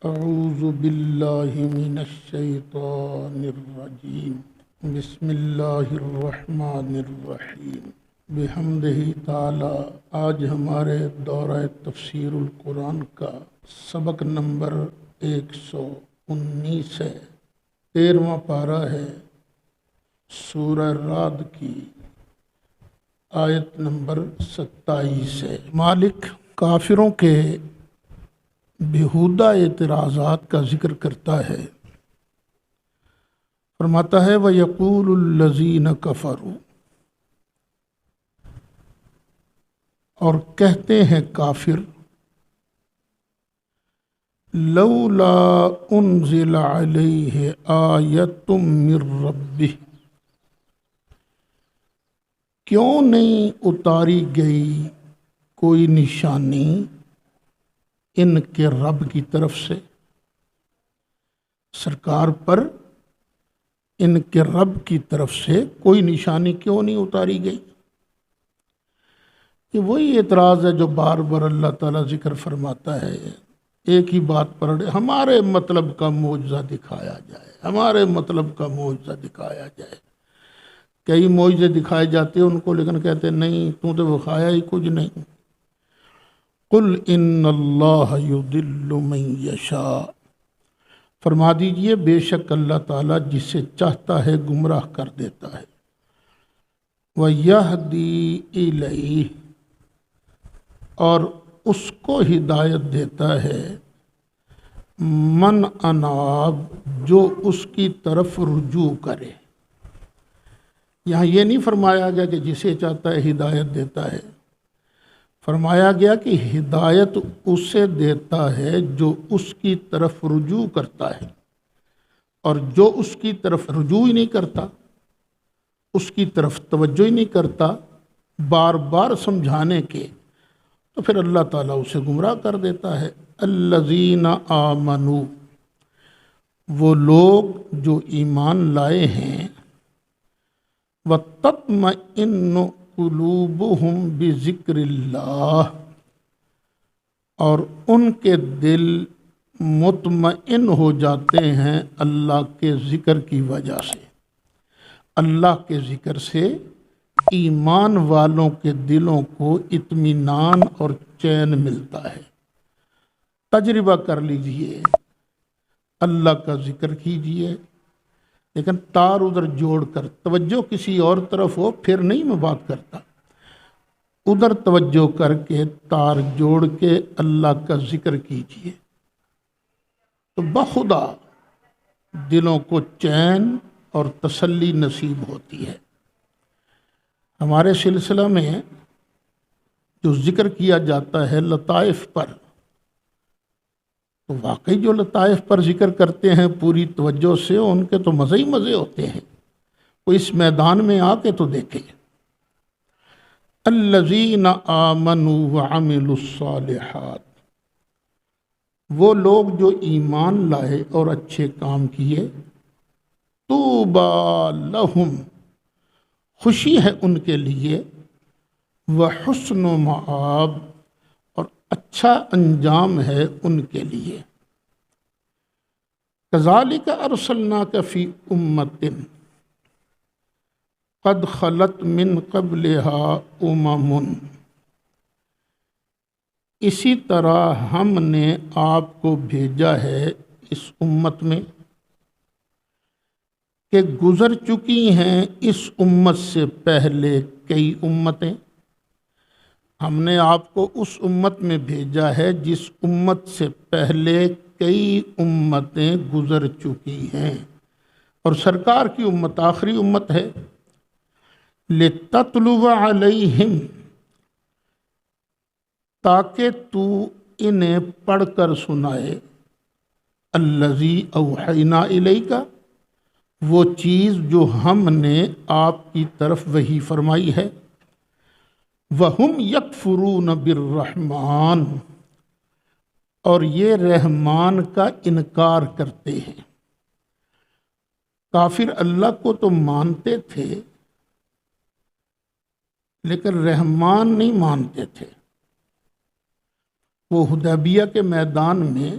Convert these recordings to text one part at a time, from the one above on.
اعوذ باللہ من الشیطان الرجیم بسم اللہ الرحمن الرحیم بحمدہ تعالی۔ آج ہمارے دورہ تفسیر القرآن کا سبق نمبر 119 ہے، 13واں پارہ ہے، سورہ رعد کی آیت نمبر 27 ہے۔ مالک کافروں کے بیہودہ اعتراضات کا ذکر کرتا ہے، فرماتا ہے وَيَقُولُ الَّذِينَ كَفَرُوا، اور کہتے ہیں کافر، لولا انزل علیہ آیۃ من ربہ، کیوں نہیں اتاری گئی کوئی نشانی ان کے رب کی طرف سے، سرکار پر ان کے رب کی طرف سے کوئی نشانی کیوں نہیں اتاری گئی؟ یہ وہی اعتراض ہے جو بار بار اللہ تعالیٰ ذکر فرماتا ہے، ایک ہی بات پر ہمارے مطلب کا معجزہ دکھایا جائے، ہمارے مطلب کا معجزہ دکھایا جائے۔ کئی معجزے دکھائے جاتے ہیں ان کو، لیکن کہتے نہیں تو دکھایا ہی کچھ نہیں۔ قل ان اللہ یضل من یشاء، فرما دیجئے بے شک اللہ تعالیٰ جسے چاہتا ہے گمراہ کر دیتا ہے، وَيَهْدِي إِلَيْهِ، اور اس کو ہدایت دیتا ہے، من اناب، جو اس کی طرف رجوع کرے۔ یہاں یہ نہیں فرمایا گیا کہ جسے چاہتا ہے ہدایت دیتا ہے، فرمایا گیا کہ ہدایت اسے دیتا ہے جو اس کی طرف رجوع کرتا ہے، اور جو اس کی طرف رجوع ہی نہیں کرتا، اس کی طرف توجہ ہی نہیں کرتا بار بار سمجھانے کے، تو پھر اللہ تعالیٰ اسے گمراہ کر دیتا ہے۔ الذین آمنوا، وہ لوگ جو ایمان لائے ہیں، وَتَطْمَئِنُّ قُلُوبُهُمْ بِذِكْرِ اللَّهِ، اور ان کے دل مطمئن ہو جاتے ہیں اللہ کے ذکر کی وجہ سے۔ اللہ کے ذکر سے ایمان والوں کے دلوں کو اطمینان اور چین ملتا ہے۔ تجربہ کر لیجئے، اللہ کا ذکر کیجئے، لیکن تار ادھر جوڑ کر توجہ کسی اور طرف ہو پھر نہیں میں بات کرتا، ادھر توجہ کر کے تار جوڑ کے اللہ کا ذکر کیجئے تو بخدا دلوں کو چین اور تسلی نصیب ہوتی ہے۔ ہمارے سلسلہ میں جو ذکر کیا جاتا ہے لطائف پر، تو واقعی جو لطائف پر ذکر کرتے ہیں پوری توجہ سے، ان کے تو مزے ہی مزے ہوتے ہیں۔ وہ اس میدان میں آ کے تو دیکھے، الذین آمنوا وعملوا الصالحات، وہ لوگ جو ایمان لائے اور اچھے کام کیے، طوبی لہم، خوشی ہے ان کے لیے، وحسن مآب، اور اچھا انجام ہے ان کے لیے۔ کذالک ارسلناک فی امۃ قد خلت من قبلها اسی طرح ہم نے آپ کو بھیجا ہے اس امت میں کہ گزر چکی ہیں اس امت سے پہلے کئی امتیں۔ ہم نے آپ کو اس امت میں بھیجا ہے جس امت سے پہلے کئی امتیں گزر چکی ہیں، اور سرکار کی امت آخری امت ہے۔ لِتَتْلُوَ عَلَيْهِمْ، تاکہ تو انہیں پڑھ کر سنائے، الَّذِي أَوْحَيْنَا إِلَيْكَ، وہ چیز جو ہم نے آپ کی طرف وحی فرمائی ہے۔ وَهُمْ يَكْفُرُونَ بِالرَّحْمَنِ، اور یہ رحمان کا انکار کرتے ہیں۔ کافر اللہ کو تو مانتے تھے لیکن رحمان نہیں مانتے تھے۔ وہ حدیبیہ کے میدان میں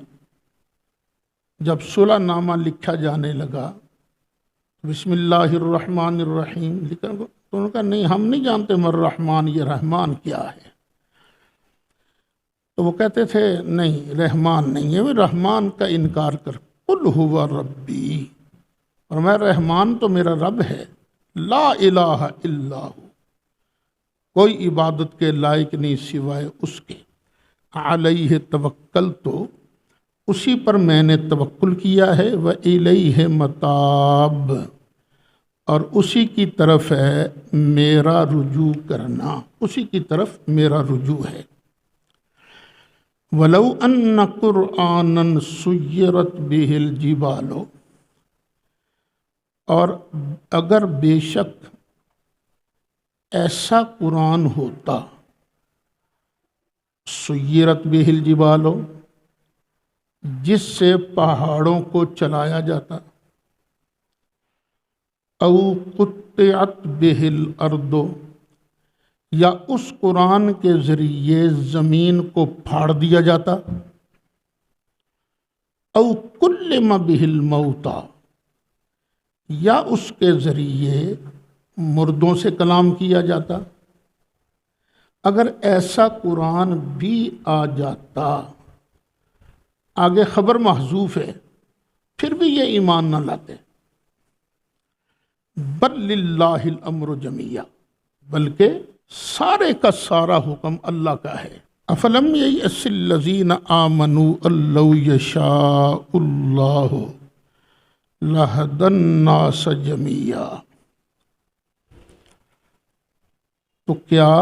جب صلح نامہ لکھا جانے لگا بسم اللہ الرحمن الرحیم لکھا، تو انہوں نے کہا نہیں ہم نہیں جانتے مر رحمان، یہ رحمان کیا ہے؟ تو وہ کہتے تھے نہیں رحمان نہیں ہے، وہ رحمان کا انکار کر قل ہوا ربی، اور میں رحمان تو میرا رب ہے، لا الہ الا ہو، کوئی عبادت کے لائق نہیں سوائے اس کے، علیہ توکل، تو اسی پر میں نے توکل کیا ہے، وإلیہ متاب، اور اسی کی طرف ہے میرا رجوع کرنا، اسی کی طرف میرا رجوع ہے۔ وَلَوْ أَنَّ قُرْآنًا سُيِّرَتْ بِهِ الْجِبَالُ، اور اگر بے شک ایسا قرآن ہوتا، سُيِّرَتْ بِهِ الْجِبَالُ، جس سے پہاڑوں کو چلایا جاتا، او قطعت بِهِ الْأَرْضُ، یا اس قرآن کے ذریعے زمین کو پھاڑ دیا جاتا، او کلم بہ الموتیٰ، یا اس کے ذریعے مردوں سے کلام کیا جاتا، اگر ایسا قرآن بھی آ جاتا، آگے خبر محذوف ہے، پھر بھی یہ ایمان نہ لاتے، بل للہ الامر جمیعا، بلکہ سارے کا سارا حکم اللہ کا ہے۔ افلم ییأس الذین آمنوا ان لو یشاء اللہ لہدی الناس جمیعا، تو کیا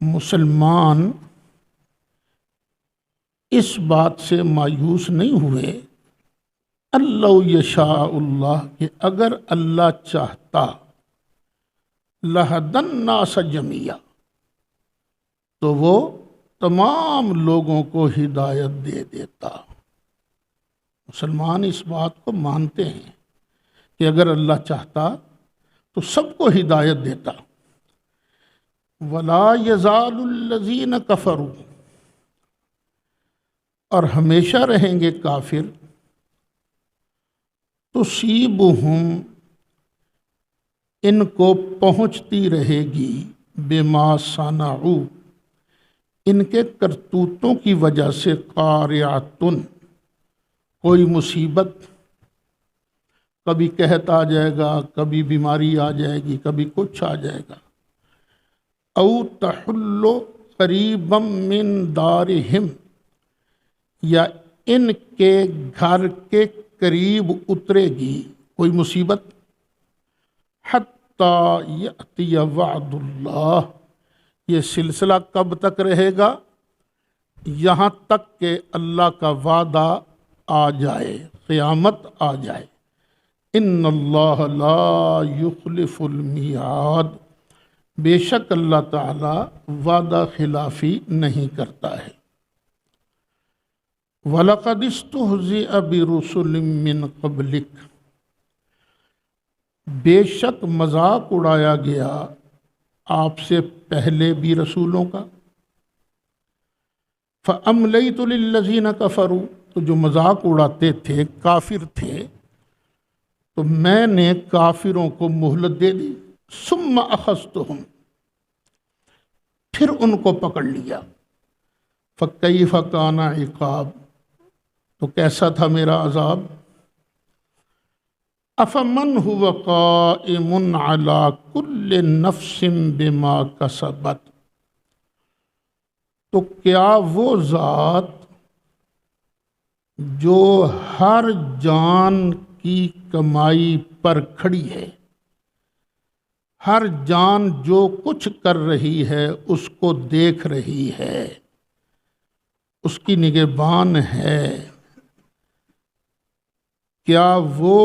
مسلمان اس بات سے مایوس نہیں ہوئے ان لو یشاء اللہ، کہ اگر اللہ چاہتا، لہدی الناس جمیعا، تو وہ تمام لوگوں کو ہدایت دے دیتا۔ مسلمان اس بات کو مانتے ہیں کہ اگر اللہ چاہتا تو سب کو ہدایت دیتا۔ وَلَا يَزَالُ الَّذِينَ كَفَرُوا، اور ہمیشہ رہیں گے کافر، تُصِيبُهُمْ، ان کو پہنچتی رہے گی، بما صنعوا، ان کے کرتوتوں کی وجہ سے، قارعۃن، کوئی مصیبت، کبھی قحط آ جائے گا، کبھی بیماری آ جائے گی، کبھی کچھ آ جائے گا، او تحل قریبا من دارہم، یا ان کے گھر کے قریب اترے گی کوئی مصیبت، حتی یأتی وعد اللہ، یہ سلسلہ کب تک رہے گا؟ یہاں تک کہ اللہ کا وعدہ آ جائے، قیامت آ جائے۔ ان اللہ لا یخلف المیعاد، بے شک اللہ تعالی وعدہ خلافی نہیں کرتا ہے۔ وَلَقَدِ اسْتُهْزِئَ بِرُسُلٍ مِّن قَبْلِكَ، بے شک مذاق اڑایا گیا آپ سے پہلے بھی رسولوں کا، فَأَمْلَيْتُ لِلَّذِينَ كَفَرُوا، تو جو مذاق اڑاتے تھے کافر تھے تو میں نے کافروں کو مہلت دے دی، ثُمَّ أَخَذْتُهُمْ، پھر ان کو پکڑ لیا، فَكَيْفَ كَانَ عِقَابِ، تو کیسا تھا میرا عذاب۔ افمن هو قائم على كل نفس بما کسبت، تو کیا وہ ذات جو ہر جان کی کمائی پر کھڑی ہے، ہر جان جو کچھ کر رہی ہے اس کو دیکھ رہی ہے، اس کی نگہبان ہے، کیا وہ،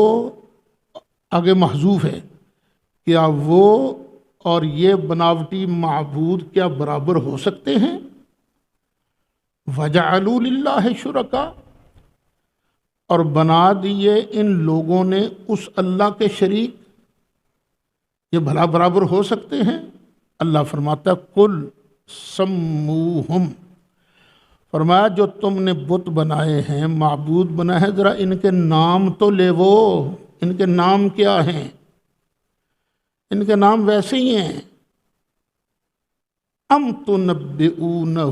آگے محذوف ہے، کیا وہ اور یہ بناوٹی معبود کیا برابر ہو سکتے ہیں؟ وَجَعَلُوا لِلَّهِ شُرَكَاءَ، اور بنا دیے ان لوگوں نے اس اللہ کے شریک، یہ بھلا برابر ہو سکتے ہیں؟ اللہ فرماتا ہے قُلْ سَمُّوهُمْ فرمایا جو تم نے بت بنائے ہیں، معبود بنا ہے، ذرا ان کے نام تو لے، وہ ان کے نام کیا ہیں؟ ان کے نام ویسے ہی ہیں، ام تنبئونہ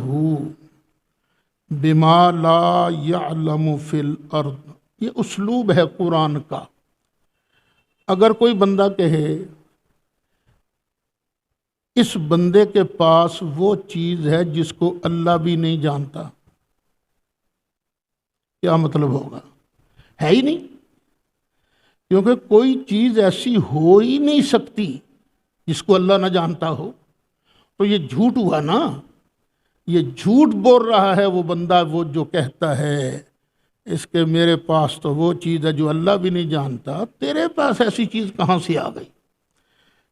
بما لا یعلم فی الارض، یہ اسلوب ہے قرآن کا۔ اگر کوئی بندہ کہے اس بندے کے پاس وہ چیز ہے جس کو اللہ بھی نہیں جانتا، کیا مطلب ہوگا؟ ہے ہی نہیں، کیونکہ کوئی چیز ایسی ہو ہی نہیں سکتی جس کو اللہ نہ جانتا ہو، تو یہ جھوٹ ہوا نا، یہ جھوٹ بول رہا ہے وہ بندہ، وہ جو کہتا ہے اس کے میرے پاس تو وہ چیز ہے جو اللہ بھی نہیں جانتا۔ تیرے پاس ایسی چیز کہاں سے آ گئی؟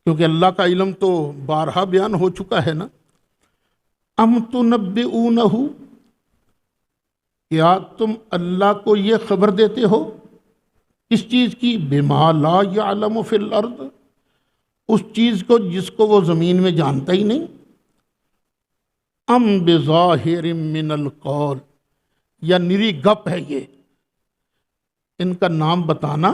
کیونکہ اللہ کا علم تو بارہا بیان ہو چکا ہے نا۔ ام تنبئونہ، کیا تم اللہ کو یہ خبر دیتے ہو کس چیز کی؟ بما لا یعلم فی الارض، اس چیز کو جس کو وہ زمین میں جانتا ہی نہیں۔ ام بظاہر من القول، یا نری گپ ہے یہ، ان کا نام بتانا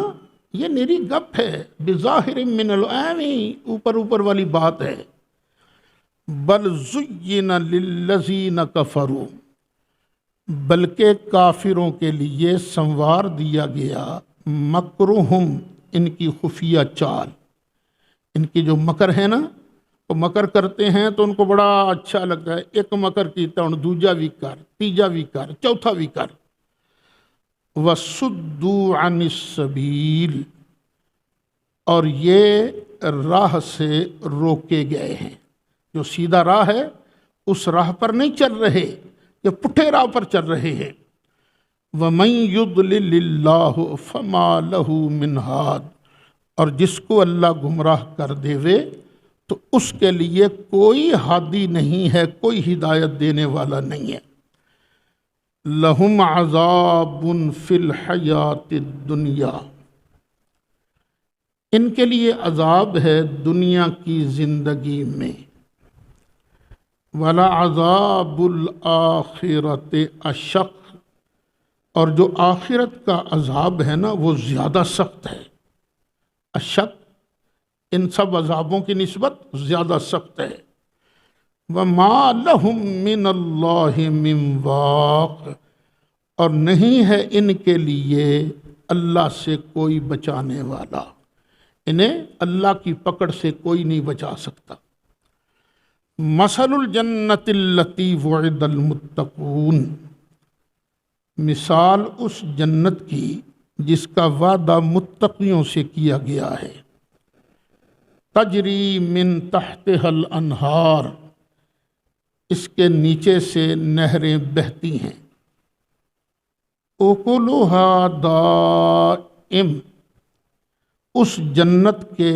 یہ نری گپ ہے، بظاہر من العلم، اوپر اوپر والی بات ہے۔ بل زین للذین کفروا، بلکہ کافروں کے لیے سنوار دیا گیا، مکرہم، ان کی خفیہ چال، ان کی جو مکر ہے نا، وہ مکر کرتے ہیں تو ان کو بڑا اچھا لگتا ہے، ایک مکر کیتا ہوں دوجا بھی کر، تیجا بھی کر، چوتھا بھی کر۔ وَصُدُّوا عَنِ السَّبِيلِ، اور یہ راہ سے روکے گئے ہیں، جو سیدھا راہ ہے اس راہ پر نہیں چل رہے، یہ پٹھے راہ پر چل رہے ہیں۔ وَمَن يُضْلِلِ اللَّهُ فَمَا لَهُ مِنْ هَادٍ، اور جس کو اللہ گمراہ کر دے تو اس کے لیے کوئی ہادی نہیں ہے، کوئی ہدایت دینے والا نہیں ہے۔ لہم عذاب فی الحیات الدنیا، ان کے لیے عذاب ہے دنیا کی زندگی میں۔ ولا عذاب الآخرت اشق، اور جو آخرت کا عذاب ہے نا وہ زیادہ سخت ہے۔ اشق ان سب عذابوں کی نسبت زیادہ سخت ہے۔ وَمَا لَهُم مِّنَ اللَّهِ مِن وَاقٍ، اور نہیں ہے ان کے لیے اللہ سے کوئی بچانے والا، انہیں اللہ کی پکڑ سے کوئی نہیں بچا سکتا۔ مَثَلُ الْجَنَّةِ الَّتِي وُعِدَ الْمُتَّقُونَ، مثال اس جنت کی جس کا وعدہ متقیوں سے کیا گیا ہے۔ تجری من تحتها الانہار، اس کے نیچے سے نہریں بہتی ہیں۔ اکلها دائم، اس جنت کے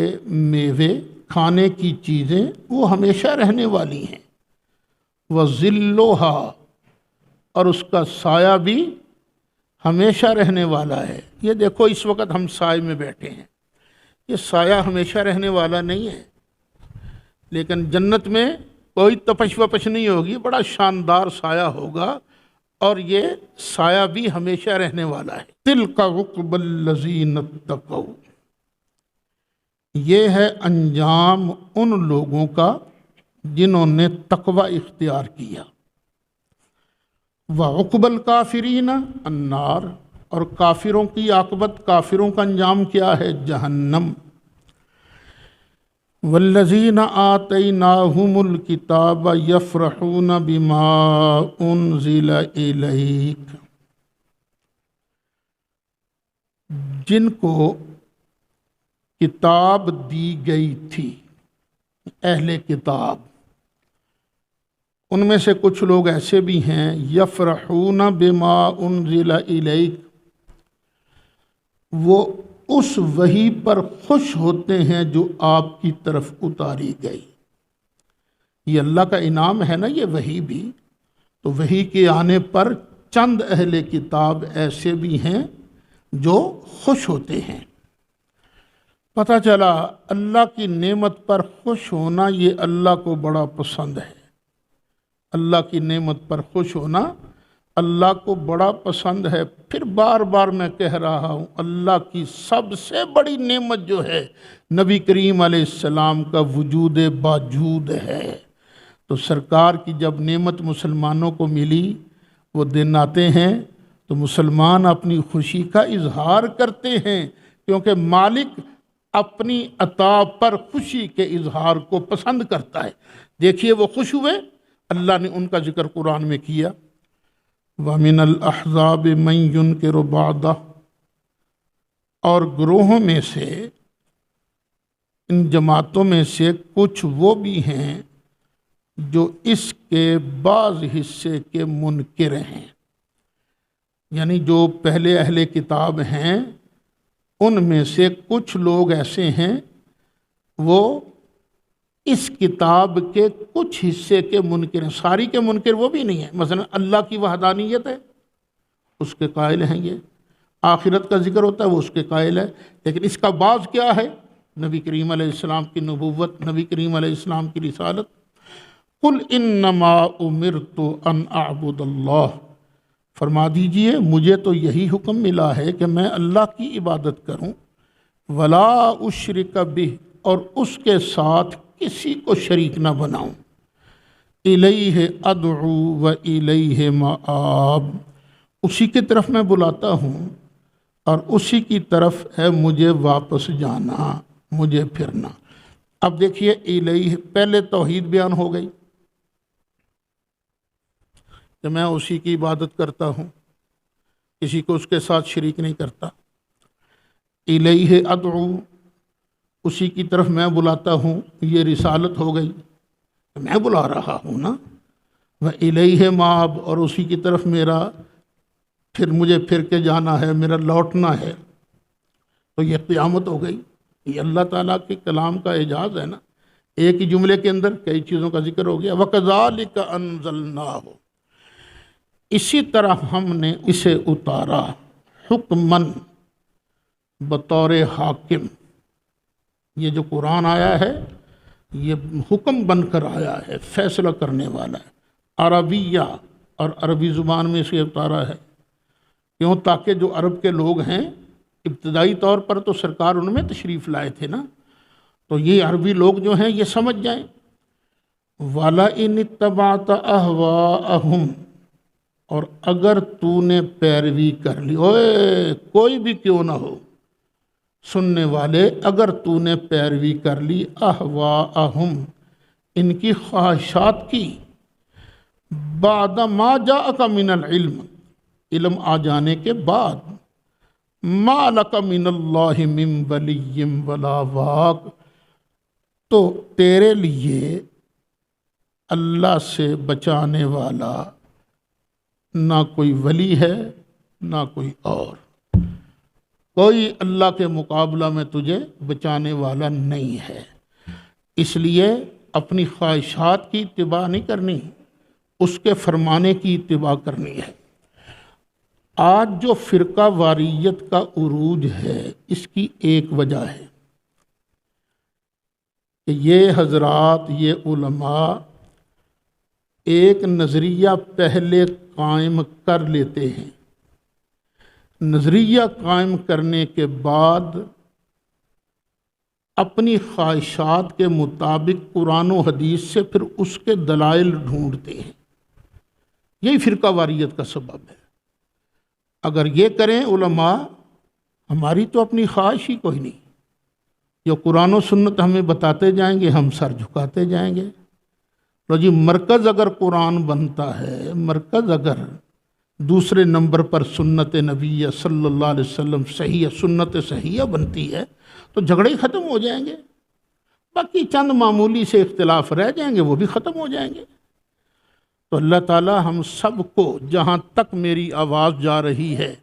میوے، کھانے کی چیزیں وہ ہمیشہ رہنے والی ہیں۔ وظلها، اور اس کا سایہ بھی ہمیشہ رہنے والا ہے۔ یہ دیکھو اس وقت ہم سائے میں بیٹھے ہیں، یہ سایہ ہمیشہ رہنے والا نہیں ہے، لیکن جنت میں کوئی تپش وپش نہیں ہوگی، بڑا شاندار سایہ ہوگا، اور یہ سایہ بھی ہمیشہ رہنے والا ہے۔ تِلْکَ عُقْبَى الَّذِينَ اتَّقَوْا، یہ ہے انجام ان لوگوں کا جنہوں نے تقوی اختیار کیا۔ وَعُقْبَى الْكَافِرِينَ النَّارُ، اور کافروں کی عاقبت، کافروں کا انجام کیا ہے؟ جہنم۔ وَالَّذِينَ آتَيْنَاهُمُ الْكِتَابَ يَفْرَحُونَ بِمَا أُنزِلَ إِلَيْكَ، جن کو کتاب دی گئی تھی، اہل کتاب، ان میں سے کچھ لوگ ایسے بھی ہیں، یفرحون بما انزل الیک، وہ اس وحی پر خوش ہوتے ہیں جو آپ کی طرف اتاری گئی۔ یہ اللہ کا انعام ہے نا یہ وحی بھی، تو وحی کے آنے پر چند اہل کتاب ایسے بھی ہیں جو خوش ہوتے ہیں۔ پتہ چلا اللہ کی نعمت پر خوش ہونا یہ اللہ کو بڑا پسند ہے۔ اللہ کی نعمت پر خوش ہونا اللہ کو بڑا پسند ہے۔ پھر بار بار میں کہہ رہا ہوں، اللہ کی سب سے بڑی نعمت جو ہے نبی کریم علیہ السلام کا وجود باجود ہے۔ تو سرکار کی جب نعمت مسلمانوں کو ملی، وہ دن آتے ہیں تو مسلمان اپنی خوشی کا اظہار کرتے ہیں، کیونکہ مالک اپنی عطا پر خوشی کے اظہار کو پسند کرتا ہے۔ دیکھیے وہ خوش ہوئے، اللہ نے ان کا ذکر قرآن میں کیا، وَمِنَ الْأَحْزَابِ مَن يُنْكِرُ بَعْضَهُ، اور گروہوں میں سے، ان جماعتوں میں سے کچھ وہ بھی ہیں جو اس کے بعض حصے کے منکر ہیں، یعنی جو پہلے اہل کتاب ہیں ان میں سے کچھ لوگ ایسے ہیں وہ اس کتاب کے کچھ حصے کے منکر ہیں، ساری کے منکر وہ بھی نہیں ہیں۔ مثلا اللہ کی وحدانیت ہے، اس کے قائل ہیں یہ، آخرت کا ذکر ہوتا ہے وہ اس کے قائل ہے، لیکن اس کا بعض کیا ہے؟ نبی کریم علیہ السلام کی نبوت، نبی کریم علیہ السلام کی رسالت۔ قل انما امرت ان اعبد اللہ، فرما دیجئے مجھے تو یہی حکم ملا ہے کہ میں اللہ کی عبادت کروں، ولا اشرک بہ، اور اس کے ساتھ کسی کو شریک نہ بناؤں، الیہ ادعو و الیہ مآب، اسی کی طرف میں بلاتا ہوں اور اسی کی طرف ہے مجھے واپس جانا، مجھے پھرنا۔ اب دیکھیے الیہ، پہلے توحید بیان ہو گئی کہ میں اسی کی عبادت کرتا ہوں، کسی کو اس کے ساتھ شریک نہیں کرتا۔ الیہ ادعو، اسی کی طرف میں بلاتا ہوں، یہ رسالت ہو گئی، میں بلا رہا ہوں نا۔ وَإِلَيْهِ مَآبُ، اور اسی کی طرف میرا پھر مجھے پھر کے جانا ہے، میرا لوٹنا ہے۔ تو یہ قیامت ہو گئی، یہ اللہ تعالیٰ کے کلام کا اعجاز ہے نا، ایک ہی جملے کے اندر کئی چیزوں کا ذکر ہو گیا۔ وَكَذَلِكَ أَنزَلْنَاهُ، اسی طرح ہم نے اسے اتارا، حکماً، بطور حاکم۔ یہ جو قرآن آیا ہے یہ حکم بن کر آیا ہے، فیصلہ کرنے والا ہے، عربیہ، اور عربی زبان میں اسے اتارا ہے۔ کیوں؟ تاکہ جو عرب کے لوگ ہیں ابتدائی طور پر تو سرکار ان میں تشریف لائے تھے نا، تو یہ عربی لوگ جو ہیں یہ سمجھ جائیں۔ وَلَئِنِ اتَّبَعْتَ أَهْوَاءَهُمْ، اور اگر تو نے پیروی کر لی، اوے کوئی بھی کیوں نہ ہو سننے والے، اگر تو نے پیروی کر لی اہواءہم، ان کی خواہشات کی، بعد ما جاءک من العلم، علم آ جانے کے بعد، ما لک من اللہ من ولی ولا واق، تو تیرے لیے اللہ سے بچانے والا نہ کوئی ولی ہے نہ کوئی اور، کوئی اللہ کے مقابلہ میں تجھے بچانے والا نہیں ہے۔ اس لیے اپنی خواہشات کی اتباع نہیں کرنی، اس کے فرمانے کی اتباع کرنی ہے۔ آج جو فرقہ واریت کا عروج ہے، اس کی ایک وجہ ہے کہ یہ حضرات، یہ علماء ایک نظریہ پہلے قائم کر لیتے ہیں، نظریہ قائم کرنے کے بعد اپنی خواہشات کے مطابق قرآن و حدیث سے پھر اس کے دلائل ڈھونڈتے ہیں۔ یہی فرقہ واریت کا سبب ہے۔ اگر یہ کریں علماء، ہماری تو اپنی خواہش ہی کوئی نہیں، جو قرآن و سنت ہمیں بتاتے جائیں گے ہم سر جھکاتے جائیں گے۔ تو جی مرکز اگر قرآن بنتا ہے، مرکز اگر دوسرے نمبر پر سنت نبی صلی اللہ علیہ وسلم صحیح سنت صحیحہ بنتی ہے تو جھگڑے ختم ہو جائیں گے، باقی چند معمولی سے اختلاف رہ جائیں گے وہ بھی ختم ہو جائیں گے۔ تو اللہ تعالی ہم سب کو، جہاں تک میری آواز جا رہی ہے،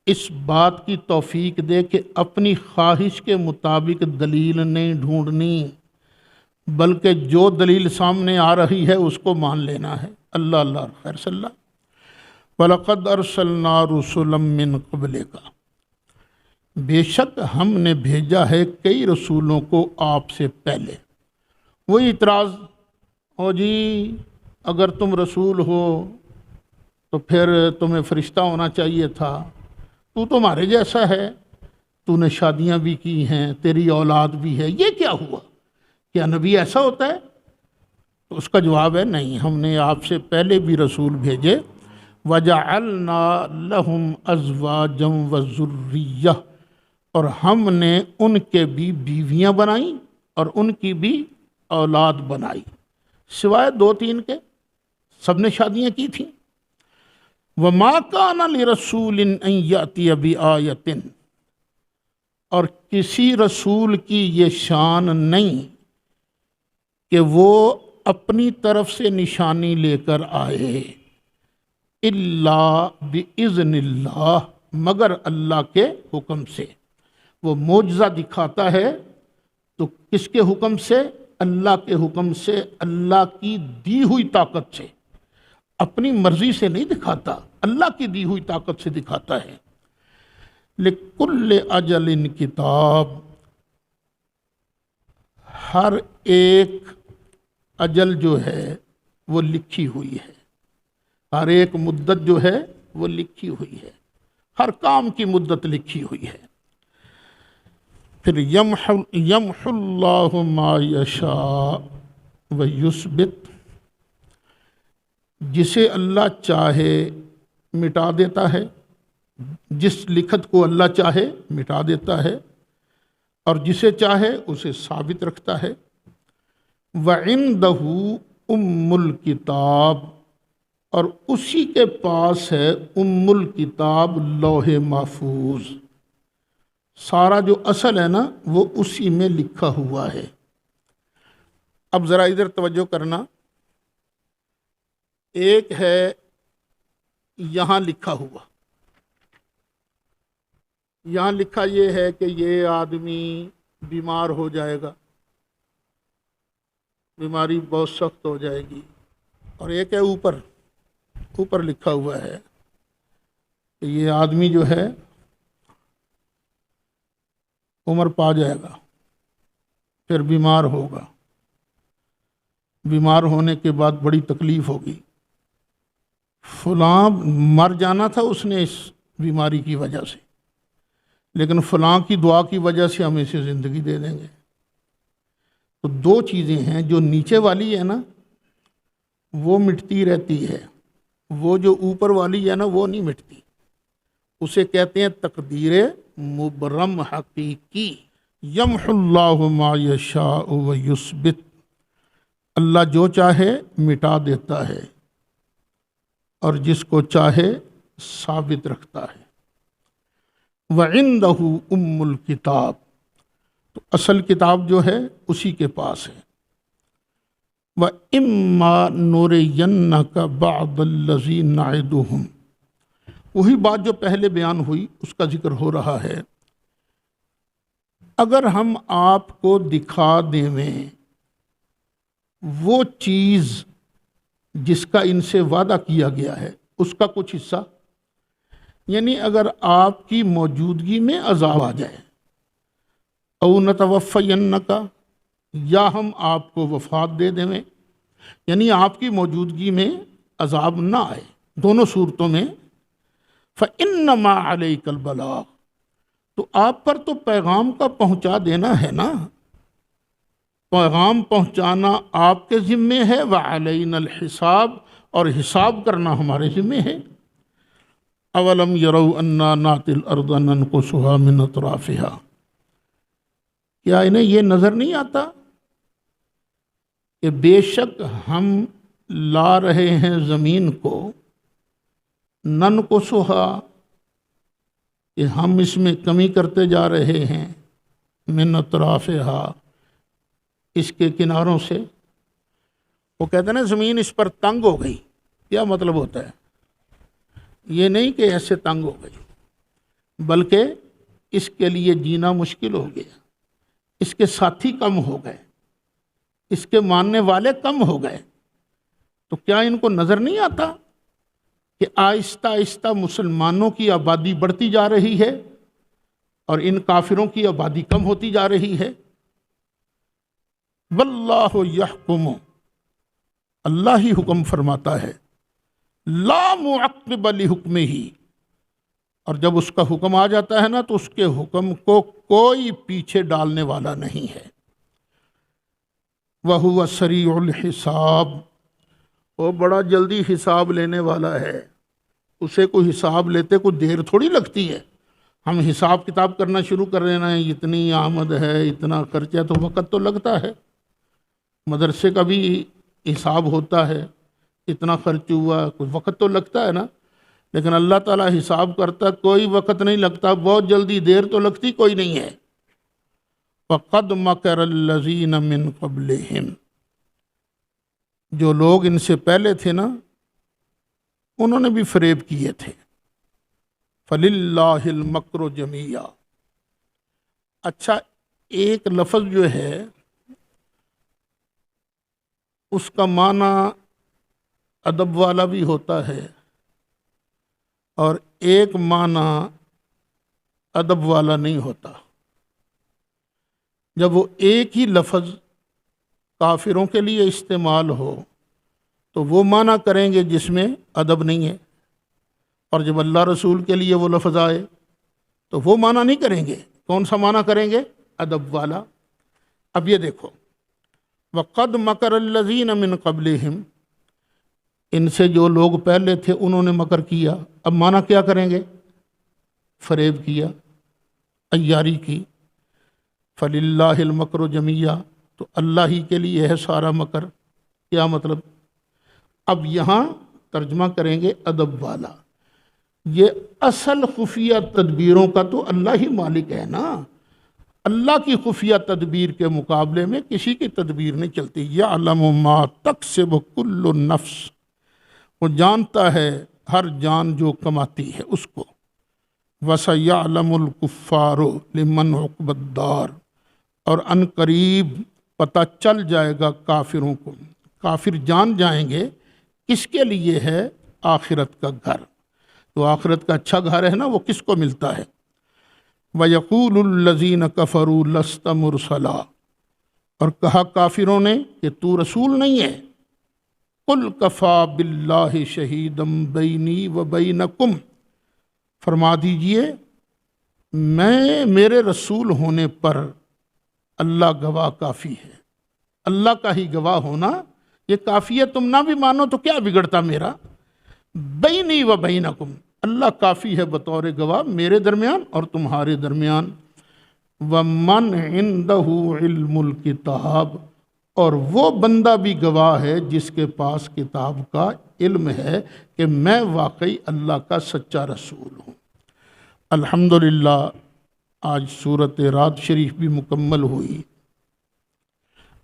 اس بات کی توفیق دے کہ اپنی خواہش کے مطابق دلیل نہیں ڈھونڈنی، بلکہ جو دلیل سامنے آ رہی ہے اس کو مان لینا ہے۔ اللہ اللہ خیر صلی اللہ۔ وَلَقَدْ أَرْسَلْنَا رُسُلًا مِّن قَبْلِكَ، بے شک ہم نے بھیجا ہے کئی رسولوں کو آپ سے پہلے۔ وہی اعتراض، او جی اگر تم رسول ہو تو پھر تمہیں فرشتہ ہونا چاہیے تھا، تو تمہارے جیسا ہے، تو نے شادیاں بھی کی ہیں، تیری اولاد بھی ہے، یہ کیا ہوا؟ کیا نبی ایسا ہوتا ہے؟ تو اس کا جواب ہے نہیں، ہم نے آپ سے پہلے بھی رسول بھیجے، وَجَعَلْنَا لَهُمْ أَزْوَاجًا وَذُرِّيَّةً، اور ہم نے ان کے بھی بیویاں بنائیں اور ان کی بھی اولاد بنائی، سوائے 2-3 کے سب نے شادیاں کی تھیں۔ وَمَا كَانَ لِرَسُولٍ أَن يَأْتِيَ بِآيَةٍ، اور کسی رسول کی یہ شان نہیں کہ وہ اپنی طرف سے نشانی لے کر آئے، الا بِإِذْنِ اللہ، مگر اللہ کے حکم سے۔ وہ معجزہ دکھاتا ہے تو کس کے حکم سے؟ اللہ کے حکم سے، اللہ کی دی ہوئی طاقت سے، اپنی مرضی سے نہیں دکھاتا، اللہ کی دی ہوئی طاقت سے دکھاتا ہے۔ لِكُلِّ أَجَلٍ کتاب، ہر ایک اجل جو ہے وہ لکھی ہوئی ہے، ہر ایک مدت جو ہے وہ لکھی ہوئی ہے، ہر کام کی مدت لکھی ہوئی ہے۔ پھر یمح اللہ ما یشاء ویثبت، جسے اللہ چاہے مٹا دیتا ہے، جس لکھت کو اللہ چاہے مٹا دیتا ہے، اور جسے چاہے اسے ثابت رکھتا ہے۔ وَعِندَهُ أُمُّ الْكِتَابِ، اور اسی کے پاس ہے ام الکتاب، لوح محفوظ، سارا جو اصل ہے نا وہ اسی میں لکھا ہوا ہے۔ اب ذرا ادھر توجہ کرنا، ایک ہے یہاں لکھا ہوا، یہاں لکھا یہ ہے کہ یہ آدمی بیمار ہو جائے گا، بیماری بہت سخت ہو جائے گی، اور ایک ہے اوپر لکھا ہوا ہے کہ یہ آدمی جو ہے عمر پا جائے گا، پھر بیمار ہوگا، بیمار ہونے کے بعد بڑی تکلیف ہوگی، فلاں مر جانا تھا اس نے اس بیماری کی وجہ سے، لیکن فلاں کی دعا کی وجہ سے ہم اسے زندگی دے دیں گے۔ تو 2 چیزیں ہیں، جو نیچے والی ہے نا وہ مٹتی رہتی ہے، وہ جو اوپر والی ہے نا وہ نہیں مٹتی، اسے کہتے ہیں تقدیر مبرم حقیقی۔ یمح اللہ ما یشاء ویثبت، اللہ جو چاہے مٹا دیتا ہے اور جس کو چاہے ثابت رکھتا ہے۔ وَعِندَهُ أُمُّ الْكِتَابِ، تو اصل کتاب جو ہے اسی کے پاس ہے۔ وَإِمَّا نُرِيَنَّكَ بَعْضَ الَّذِي نَعِدُهُمْ، وہی بات جو پہلے بیان ہوئی اس کا ذکر ہو رہا ہے۔ اگر ہم آپ کو دکھا دیں وہ چیز جس کا ان سے وعدہ کیا گیا ہے، اس کا کچھ حصہ، یعنی اگر آپ کی موجودگی میں عذاب آ جائے، او نتوفینک، یا ہم آپ کو وفات دے دیں، یعنی آپ کی موجودگی میں عذاب نہ آئے، دونوں صورتوں میں، فَإِنَّمَا عَلَيْكَ الْبَلَاغُ، تو آپ پر تو پیغام کا پہنچا دینا ہے نا، پیغام پہنچانا آپ کے ذمے ہے، وَعَلَيْنَا الْحِسَابُ، اور حساب کرنا ہمارے ذمے ہے۔ اولم یروا انا ناتی الارض ننقصها من اطرافها، کیا انہیں یہ نظر نہیں آتا کہ بے شک ہم لا رہے ہیں زمین کو، ننقصها، کہ ہم اس میں کمی کرتے جا رہے ہیں، من اطرافها، اس کے کناروں سے۔ وہ کہتے ہیں نا زمین اس پر تنگ ہو گئی، کیا مطلب ہوتا ہے؟ یہ نہیں کہ ایسے تنگ ہو گئی، بلکہ اس کے لیے جینا مشکل ہو گیا، اس کے ساتھی کم ہو گئے، اس کے ماننے والے کم ہو گئے۔ تو کیا ان کو نظر نہیں آتا کہ آہستہ آہستہ مسلمانوں کی آبادی بڑھتی جا رہی ہے اور ان کافروں کی آبادی کم ہوتی جا رہی ہے؟ واللہ یحکم، اللہ ہی حکم فرماتا ہے، لا معقب لحکمہ، اور جب اس کا حکم آ جاتا ہے نا تو اس کے حکم کو کوئی پیچھے ڈالنے والا نہیں ہے۔ وَهُوَ سَرِيعُ الْحِسَابِ، وہ بڑا جلدی حساب لینے والا ہے، اسے کوئی حساب لیتے کوئی دیر تھوڑی لگتی ہے۔ ہم حساب کتاب کرنا شروع کر رہے ہیں، اتنی آمد ہے، اتنا خرچہ، تو وقت تو لگتا ہے۔ مدرسے کا بھی حساب ہوتا ہے، اتنا خرچ ہوا، کوئی وقت تو لگتا ہے نا۔ لیکن اللہ تعالیٰ حساب کرتا، کوئی وقت نہیں لگتا، بہت جلدی، دیر تو لگتی کوئی نہیں ہے۔ وَقَدْ مَكَرَ الَّذِينَ مِن قَبْلِهِمْ، جو لوگ ان سے پہلے تھے نا، انہوں نے بھی فریب کیے تھے۔ فَلِلَّهِ الْمَكْرُ جَمِيعًا، اچھا ایک لفظ جو ہے اس کا معنی ادب والا بھی ہوتا ہے اور ایک معنی ادب والا نہیں ہوتا۔ جب وہ ایک ہی لفظ کافروں کے لیے استعمال ہو تو وہ معنی کریں گے جس میں ادب نہیں ہے، اور جب اللہ رسول کے لیے وہ لفظ آئے تو وہ معنی نہیں کریں گے۔ کون سا معنی کریں گے؟ ادب والا۔ اب یہ دیکھو، وَقَدْ مَكَرَ الَّذِينَ مِن قَبْلِهِمْ، ان سے جو لوگ پہلے تھے انہوں نے مکر کیا۔ اب معنی کیا کریں گے؟ فریب کیا، عیاری کی۔ فَلِلَّهِ الْمَكْرُ جَمِيعًا، تو اللہ ہی کے لیے ہے سارا مکر۔ کیا مطلب؟ اب یہاں ترجمہ کریں گے ادب والا۔ یہ اصل خفیہ تدبیروں کا تو اللہ ہی مالک ہے نا، اللہ کی خفیہ تدبیر کے مقابلے میں کسی کی تدبیر نہیں چلتی۔ یعلم ما تکسب کل نفس، وہ جانتا ہے ہر جان جو کماتی ہے اس کو۔ وَسَيَعْلَمُ الْكُفَّارُ لِمَنْ عُقْبَى الدَّارِ، اور ان قریب پتہ چل جائے گا کافروں کو، کافر جان جائیں گے کس کے لیے ہے آخرت کا گھر۔ تو آخرت کا اچھا گھر ہے نا، وہ کس کو ملتا ہے؟ وَيَقُولُ الَّذِينَ كَفَرُوا لَسْتَ مُرْسَلًا، اور کہا کافروں نے کہ تو رسول نہیں ہے۔ قُلْ كَفَى بِاللَّهِ شَهِيدًا بَيْنِي وَبَيْنَكُمْ، فرما دیجئے میرے رسول ہونے پر اللہ گواہ کافی ہے۔ اللہ کا ہی گواہ ہونا یہ کافی ہے، تم نہ بھی مانو تو کیا بگڑتا میرا۔ بینی و بینکم، اللہ کافی ہے بطور گواہ میرے درمیان اور تمہارے درمیان۔ ومن عندہ علم الکتاب، اور وہ بندہ بھی گواہ ہے جس کے پاس کتاب کا علم ہے کہ میں واقعی اللہ کا سچا رسول ہوں۔ الحمدللہ آج سورۃ رعد شریف بھی مکمل ہوئی،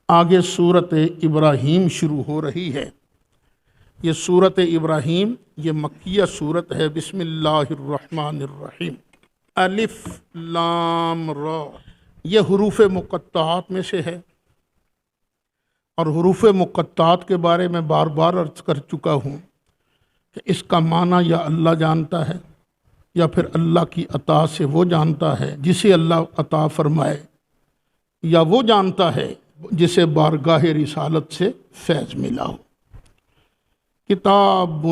آگے سورۃ ابراہیم شروع ہو رہی ہے۔ یہ سورۃ ابراہیم یہ مکیہ سورت ہے۔ بسم اللہ الرحمن الرحیم۔ الف لام را، یہ حروف مقطعات میں سے ہے، اور حروف مقطعات کے بارے میں بار بار عرض کر چکا ہوں کہ اس کا معنی یا اللہ جانتا ہے یا پھر اللہ کی عطا سے وہ جانتا ہے جسے اللہ عطا فرمائے، یا وہ جانتا ہے جسے بارگاہ رسالت سے فیض ملا ہو۔ کتاب،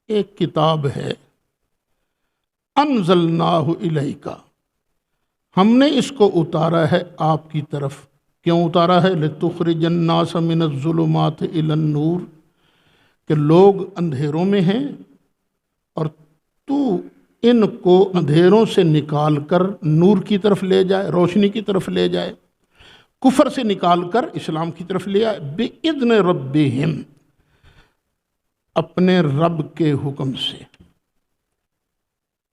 ایک کتاب ہے، انزلناہ الیک، ہم نے اس کو اتارا ہے آپ کی طرف۔ کیوں اتارا ہے؟ لتخرج الناس من الظلمات الی النور، کہ لوگ اندھیروں میں ہیں اور تو ان کو اندھیروں سے نکال کر نور کی طرف لے جائے، روشنی کی طرف لے جائے، کفر سے نکال کر اسلام کی طرف لے آئے۔ بِإِذْنِ رَبِّهِمْ، اپنے رب کے حکم سے،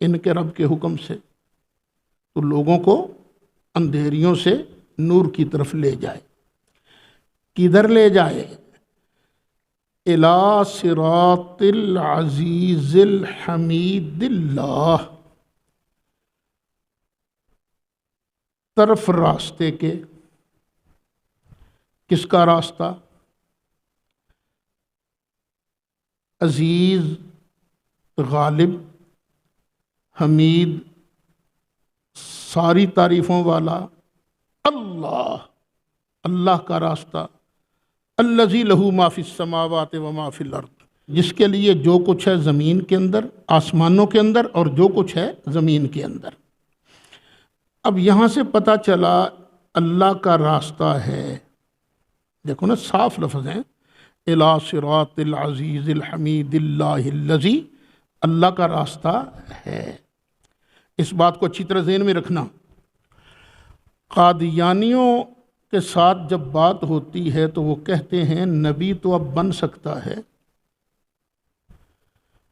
ان کے رب کے حکم سے، تو لوگوں کو اندھیریوں سے نور کی طرف لے جائے۔ کدھر لے جائے؟ اِلَى صِرَاطِ الْعَزِيزِ الْحَمِيدِ اللہ، طرف راستے کے۔ کس کا راستہ؟ عزیز، غالب، حمید، ساری تعریفوں والا اللہ، اللہ کا راستہ۔ الذی لہ ما فی السماوات و ما فی الارض، جس کے لیے جو کچھ ہے زمین کے اندر، آسمانوں کے اندر، اور جو کچھ ہے زمین کے اندر۔ اب یہاں سے پتہ چلا اللہ کا راستہ ہے، دیکھو نا صاف لفظ ہیں، الی صراط العزیز الحمید اللہ الذی، اللہ کا راستہ ہے۔ اس بات کو اچھی طرح ذہن میں رکھنا۔ قادیانیوں کے ساتھ جب بات ہوتی ہے تو وہ کہتے ہیں نبی تو اب بن سکتا ہے،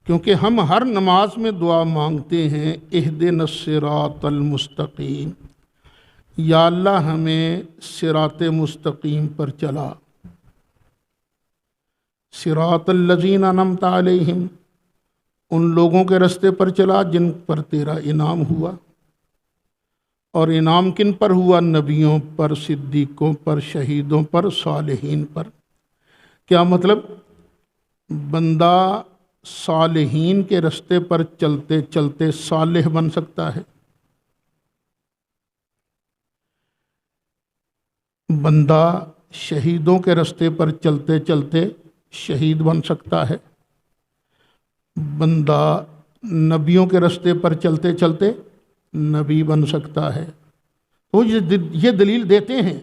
کیونکہ ہم ہر نماز میں دعا مانگتے ہیں اہدنا الصراط المستقیم، یا اللہ ہمیں صراط مستقیم پر چلا، صراط الذین انعمت علیہم، ان لوگوں کے رستے پر چلا جن پر تیرا انعام ہوا۔ اور انعام کن پر ہوا؟ نبیوں پر، صدیقوں پر، شہیدوں پر، صالحین پر۔ کیا مطلب؟ بندہ صالحین کے رستے پر چلتے چلتے صالح بن سکتا ہے، بندہ شہیدوں کے رستے پر چلتے چلتے شہید بن سکتا ہے، بندہ نبیوں کے رستے پر چلتے چلتے نبی بن سکتا ہے۔ تو یہ دلیل دیتے ہیں،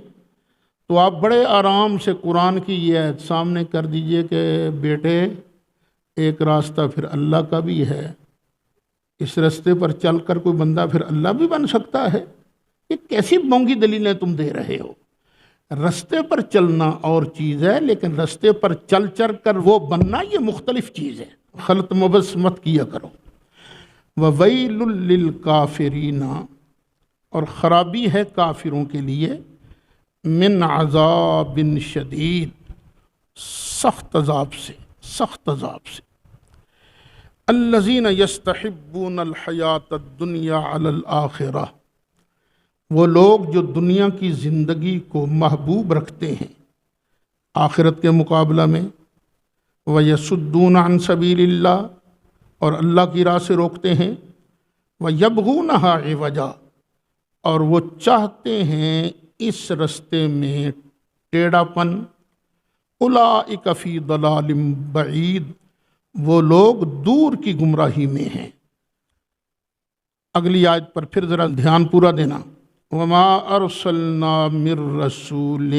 تو آپ بڑے آرام سے قرآن کی یہ آیت سامنے کر دیجئے کہ بیٹے ایک راستہ پھر اللہ کا بھی ہے، اس راستے پر چل کر کوئی بندہ پھر اللہ بھی بن سکتا ہے۔ یہ کیسی بونگی دلیلیں تم دے رہے ہو؟ راستے پر چلنا اور چیز ہے، لیکن راستے پر چل کر وہ بننا یہ مختلف چیز ہے۔ خلط مبس مت کیا کرو۔ وَوَيْلٌ لِّلْكَافِرِينَ، اور خرابی ہے کافروں کے لیے، من عذاب شدید، سخت عذاب سے، سخت عذاب سے۔ الذین یستحبون الحیاۃ الدنیا علی الآخرہ، وہ لوگ جو دنیا کی زندگی کو محبوب رکھتے ہیں آخرت کے مقابلہ میں، وَيَصُدُّونَ عَن سَبِيلِ اللَّهِ، اور اللہ کی راہ سے روکتے ہیں، وَيَبْغُونَهَا عِوَجًا، اور وہ چاہتے ہیں اس رستے میں ٹیڑھا پن، اولئک فی ضلال بعید، وہ لوگ دور کی گمراہی میں ہیں۔ اگلی آیت پر پھر ذرا دھیان پورا دینا۔ وما ارسلنا من رسول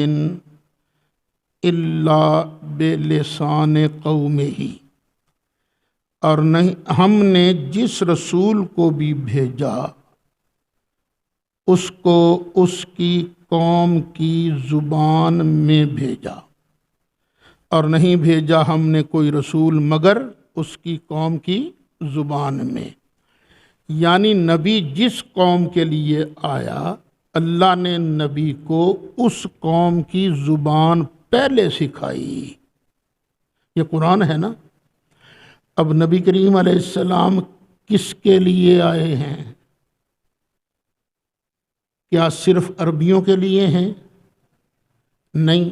الا بلسان قومہ، اور نہیں ہم نے جس رسول کو بھی بھیجا اس کو اس کی قوم کی زبان میں بھیجا، اور نہیں بھیجا ہم نے کوئی رسول مگر اس کی قوم کی زبان میں۔ یعنی نبی جس قوم کے لیے آیا، اللہ نے نبی کو اس قوم کی زبان پہلے سکھائی۔ یہ قرآن ہے نا۔ اب نبی کریم علیہ السلام کس کے لیے آئے ہیں؟ کیا صرف عربیوں کے لیے ہیں؟ نہیں۔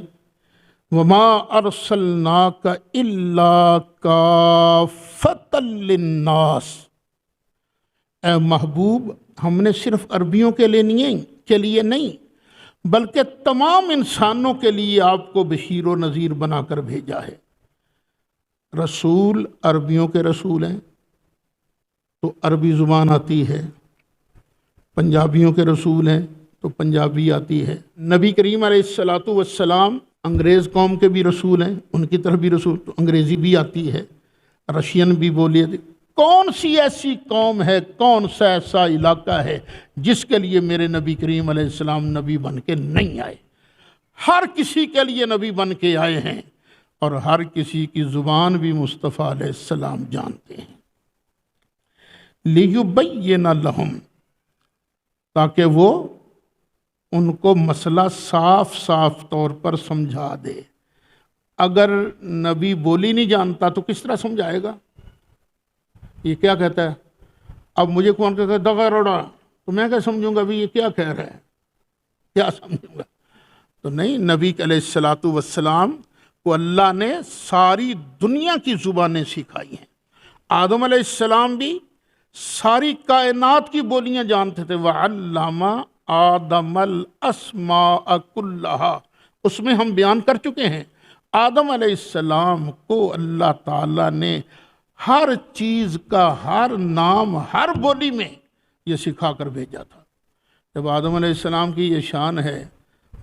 وما ارسلناک الا کافۃ للناس، اے محبوب ہم نے صرف عربیوں کے لیے نہیں بلکہ تمام انسانوں کے لیے آپ کو بشیر و نذیر بنا کر بھیجا ہے۔ رسول عربیوں کے رسول ہیں تو عربی زبان آتی ہے، پنجابیوں کے رسول ہیں تو پنجابی آتی ہے۔ نبی کریم علیہ السلام انگریز قوم کے بھی رسول ہیں، ان کی طرف بھی رسول، تو انگریزی بھی آتی ہے، رشین بھی بولیے۔ کون سی ایسی قوم ہے، کون سا ایسا علاقہ ہے جس کے لیے میرے نبی کریم علیہ السلام نبی بن کے نہیں آئے؟ ہر کسی کے لیے نبی بن کے آئے ہیں، اور ہر کسی کی زبان بھی مصطفیٰ علیہ السلام جانتے ہیں۔ لِيُبَيِّنَ لَهُمْ، تاکہ وہ ان کو مسئلہ صاف صاف طور پر سمجھا دے۔ اگر نبی بولی نہیں جانتا تو کس طرح سمجھائے گا؟ یہ کیا کہتا ہے؟ اب مجھے کون کہتا ہے دغا روڑا، تو میں کیا سمجھوں گا بھی یہ کیا کہہ رہا ہے، کیا سمجھوں گا؟ تو نہیں، نبی علیہ السلام کو اللہ نے ساری دنیا کی زبانیں سکھائی ہیں۔ آدم علیہ السلام بھی ساری کائنات کی بولیاں جانتے تھے۔ وَعَلَّمَ آدَمَ الْأَسْمَاءَ كُلَّهَا، اس میں ہم بیان کر چکے ہیں آدم علیہ السلام کو اللہ تعالیٰ نے ہر چیز کا ہر نام ہر بولی میں یہ سکھا کر بھیجا تھا۔ جب آدم علیہ السلام کی یہ شان ہے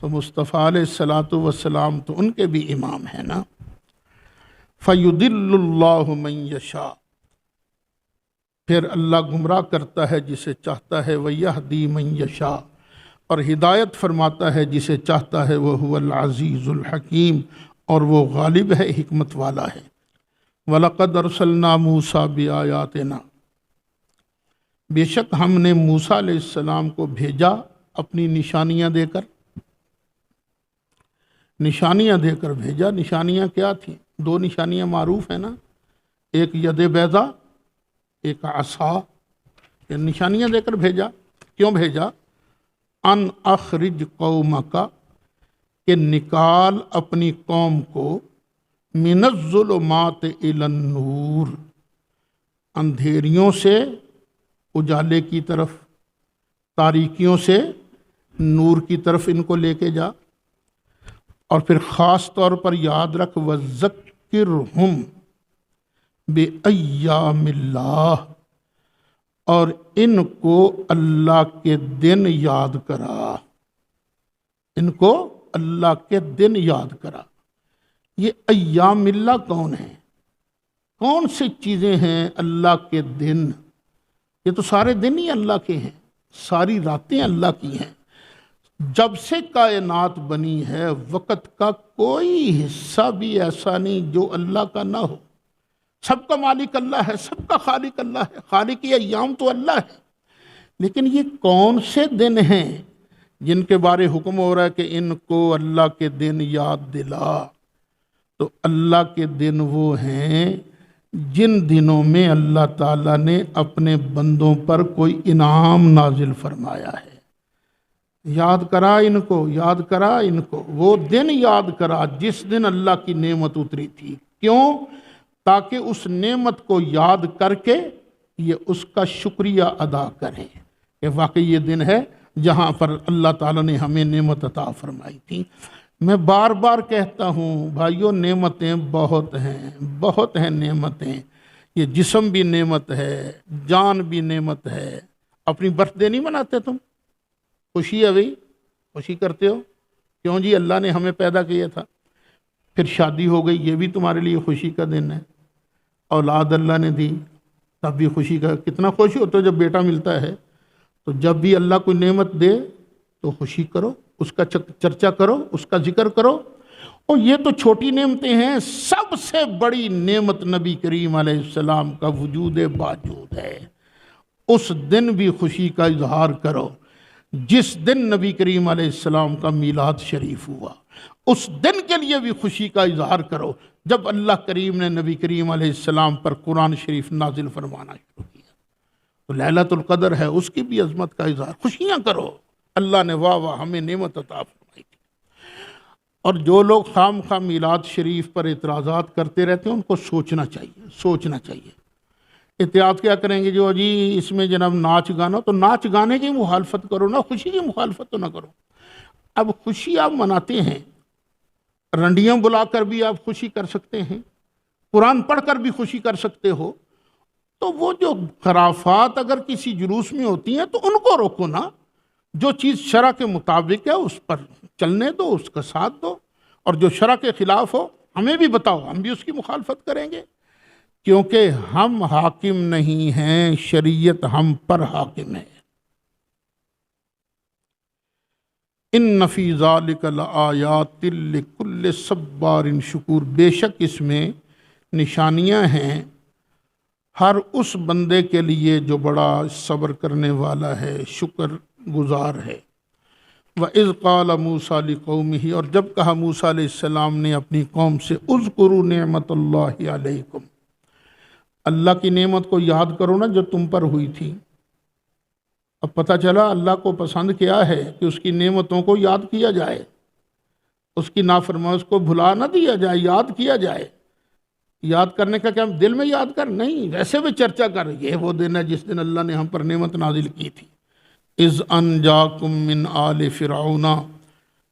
تو مصطفیٰ علیہ الصلاۃ والسلام تو ان کے بھی امام ہیں نا۔ فَيُضِلُّ اللَّهُ مَن يَشَاءُ، پھر اللہ گمراہ کرتا ہے جسے چاہتا ہے، وَيَهْدِي مَن يَشَاءُ، اور ہدایت فرماتا ہے جسے چاہتا ہے، وَهُوَ الْعَزِيزُ الْحَكِيمُ، اور وہ غالب ہے، حکمت والا ہے۔ وَلَقَدْ أَرْسَلْنَا مُوسَىٰ بِآيَاتِنَا، بے شک ہم نے موسیٰ علیہ السلام کو بھیجا اپنی نشانیاں دے کر، نشانیاں دے کر بھیجا۔ نشانیاں کیا تھیں؟ دو نشانیاں معروف ہیں نا، ایک ید بیضا، ایک عصا۔ یہ نشانیاں دے کر بھیجا۔ کیوں بھیجا؟ ان اخرج قومک، کہ نکال اپنی قوم کو، من الظلمات الی النور، اندھیریوں سے اجالے کی طرف، تاریکیوں سے نور کی طرف ان کو لے کے جا۔ اور پھر خاص طور پر یاد رکھ، وَذَكِّرْهُمْ بِأَيَّامِ اللَّهِ، اور ان کو اللہ کے دن یاد کرا، ان کو اللہ کے دن یاد کرا۔ یہ ایام اللہ کون ہیں؟ کون سی چیزیں ہیں اللہ کے دن؟ یہ تو سارے دن ہی اللہ کے ہیں، ساری راتیں اللہ کی ہیں۔ جب سے کائنات بنی ہے وقت کا کوئی حصہ بھی ایسا نہیں جو اللہ کا نہ ہو۔ سب کا مالک اللہ ہے، سب کا خالق اللہ ہے، خالق ایام تو اللہ ہے۔ لیکن یہ کون سے دن ہیں جن کے بارے حکم ہو رہا ہے کہ ان کو اللہ کے دن یاد دلا؟ تو اللہ کے دن وہ ہیں جن دنوں میں اللہ تعالیٰ نے اپنے بندوں پر کوئی انعام نازل فرمایا ہے۔ یاد کرا ان کو، یاد کرا ان کو، وہ دن یاد کرا جس دن اللہ کی نعمت اتری تھی۔ کیوں؟ تاکہ اس نعمت کو یاد کر کے یہ اس کا شکریہ ادا کریں کہ واقعی یہ دن ہے جہاں پر اللہ تعالیٰ نے ہمیں نعمت عطا فرمائی تھی۔ میں بار بار کہتا ہوں بھائیوں، نعمتیں بہت ہیں، بہت ہیں نعمتیں۔ یہ جسم بھی نعمت ہے، جان بھی نعمت ہے۔ اپنی برتھ ڈے نہیں مناتے تم؟ خوشی ہے بھائی، خوشی کرتے ہو کیوں؟ جی اللہ نے ہمیں پیدا کیا تھا۔ پھر شادی ہو گئی، یہ بھی تمہارے لیے خوشی کا دن ہے۔ اولاد اللہ نے دی، تب بھی خوشی کا۔ کتنا خوش ہوتے ہو جب بیٹا ملتا ہے؟ تو جب بھی اللہ کوئی نعمت دے تو خوشی کرو، اس کا چرچا کرو، اس کا ذکر کرو۔ اور یہ تو چھوٹی نعمتیں ہیں، سب سے بڑی نعمت نبی کریم علیہ السلام کا وجود باوجود ہے۔ اس دن بھی خوشی کا اظہار کرو جس دن نبی کریم علیہ السلام کا میلاد شریف ہوا۔ اس دن کے لیے بھی خوشی کا اظہار کرو جب اللہ کریم نے نبی کریم علیہ السلام پر قرآن شریف نازل فرمانا شروع کیا۔ تو لیلۃ القدر ہے، اس کی بھی عظمت کا اظہار، خوشیاں کرو۔ اللہ نے واہ واہ ہمیں نعمت عطا فرمائی تھی۔ اور جو لوگ خام خواہ میلاد شریف پر اعتراضات کرتے رہتے ہیں ان کو سوچنا چاہیے، سوچنا چاہیے۔ احتیاط کیا کریں گے؟ جو جی اس میں جناب ناچ گانا، تو ناچ گانے کی مخالفت کرو نا، خوشی کی مخالفت تو نہ کرو۔ اب خوشی آپ مناتے ہیں، رنڈیاں بلا کر بھی آپ خوشی کر سکتے ہیں، قرآن پڑھ کر بھی خوشی کر سکتے ہو۔ تو وہ جو خرافات اگر کسی جلوس میں ہوتی ہیں تو ان کو روکو نا۔ جو چیز شرع کے مطابق ہے اس پر چلنے دو، اس کا ساتھ دو، اور جو شرع کے خلاف ہو ہمیں بھی بتاؤ، ہم بھی اس کی مخالفت کریں گے، کیونکہ ہم حاکم نہیں ہیں، شریعت ہم پر حاکم ہے۔ ان فی ذلک لآیات لکل صبار شکور، بے شک اس میں نشانیاں ہیں ہر اس بندے کے لیے جو بڑا صبر کرنے والا ہے، شکر گزار ہے۔ وَإِذْ قَالَ مُوسَىٰ لِقَوْمِهِ، اور جب کہا موسیٰ علیہ السلام نے اپنی قوم سے، اذکروا نعمت اللہ علیکم، اللہ کی نعمت کو یاد کرو نا جو تم پر ہوئی تھی۔ اب پتہ چلا اللہ کو پسند کیا ہے کہ اس کی نعمتوں کو یاد کیا جائے، اس کی نافرمانی اس کو بھلا نہ دیا جائے، یاد کیا جائے۔ یاد کرنے کا کیا دل میں یاد کر نہیں، ویسے بھی چرچا کر۔ یہ وہ دن ہے جس دن اللہ نے ہم پر نعمت نازل کی تھی۔ اذ انجاکم من آل فرعون،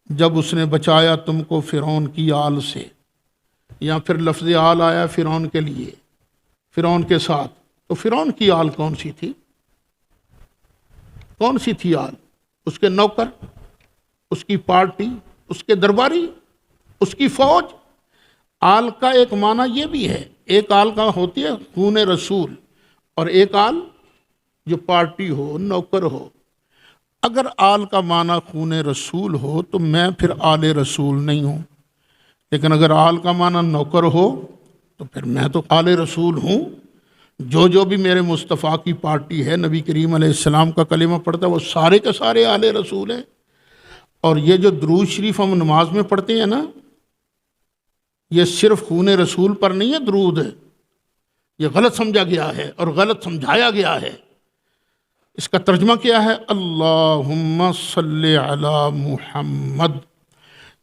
جب اس نے بچایا تم کو فرعون کی آل سے۔ یا پھر لفظ آل آیا فرعون کے لیے، فرعون کے ساتھ، تو فرعون کی آل کون سی تھی؟ کون سی تھی آل؟ اس کے نوکر، اس کی پارٹی، اس کے درباری، اس کی فوج۔ آل کا ایک معنی یہ بھی ہے، ایک آل کا ہوتی ہے خون رسول، اور ایک آل جو پارٹی ہو، نوکر ہو۔ اگر آل کا معنی خون رسول ہو تو میں پھر آل رسول نہیں ہوں، لیکن اگر آل کا معنی نوکر ہو تو پھر میں تو آل رسول ہوں۔ جو بھی میرے مصطفیٰ کی پارٹی ہے، نبی کریم علیہ السلام کا کلمہ پڑھتا ہے، وہ سارے کے سارے آل رسول ہیں۔ اور یہ جو درود شریف ہم نماز میں پڑھتے ہیں نا، یہ صرف خون رسول پر نہیں ہے درود ہے، یہ غلط سمجھا گیا ہے اور غلط سمجھایا گیا ہے۔ اس کا ترجمہ کیا ہے؟ اللہم صلی علی محمد،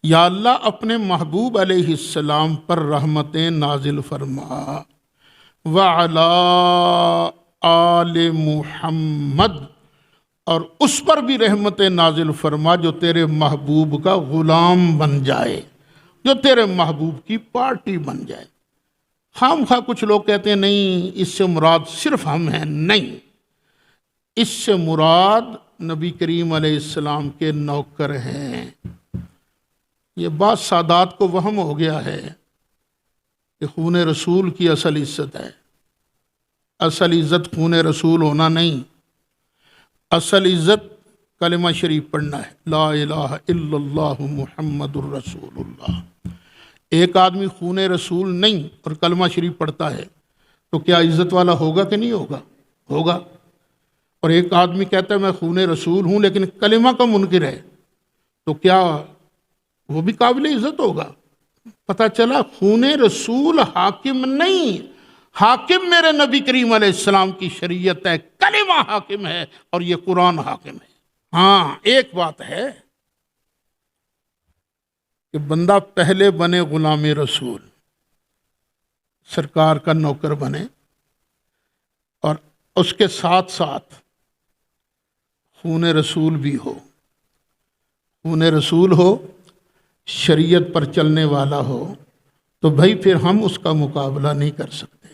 یا اللہ اپنے محبوب علیہ السلام پر رحمتیں نازل فرما، وعلی آل محمد، اور اس پر بھی رحمتیں نازل فرما جو تیرے محبوب کا غلام بن جائے، جو تیرے محبوب کی پارٹی بن جائے۔ خام خواہ کچھ لوگ کہتے ہیں نہیں اس سے مراد صرف ہم ہیں، نہیں، اس سے مراد نبی کریم علیہ السلام کے نوکر ہیں۔ یہ بات سادات کو وہم ہو گیا ہے کہ خون رسول کی اصل عزت ہے۔ اصل عزت خون رسول ہونا نہیں، اصل عزت کلمہ شریف پڑھنا ہے، لا الہ الا اللہ محمد الرسول اللہ۔ ایک آدمی خون رسول نہیں اور کلمہ شریف پڑھتا ہے تو کیا عزت والا ہوگا کہ نہیں ہوگا؟ ہوگا۔ اور ایک آدمی کہتا ہے میں خون رسول ہوں لیکن کلمہ کا منکر ہے تو کیا وہ بھی قابل عزت ہوگا؟ پتہ چلا خون رسول حاکم نہیں، حاکم میرے نبی کریم علیہ السلام کی شریعت ہے، کلمہ حاکم ہے اور یہ قرآن حاکم ہے۔ ہاں ایک بات ہے کہ بندہ پہلے بنے غلام رسول، سرکار کا نوکر بنے، اور اس کے ساتھ ساتھ خون رسول بھی ہو، خون رسول ہو، شریعت پر چلنے والا ہو، تو بھائی پھر ہم اس کا مقابلہ نہیں کر سکتے۔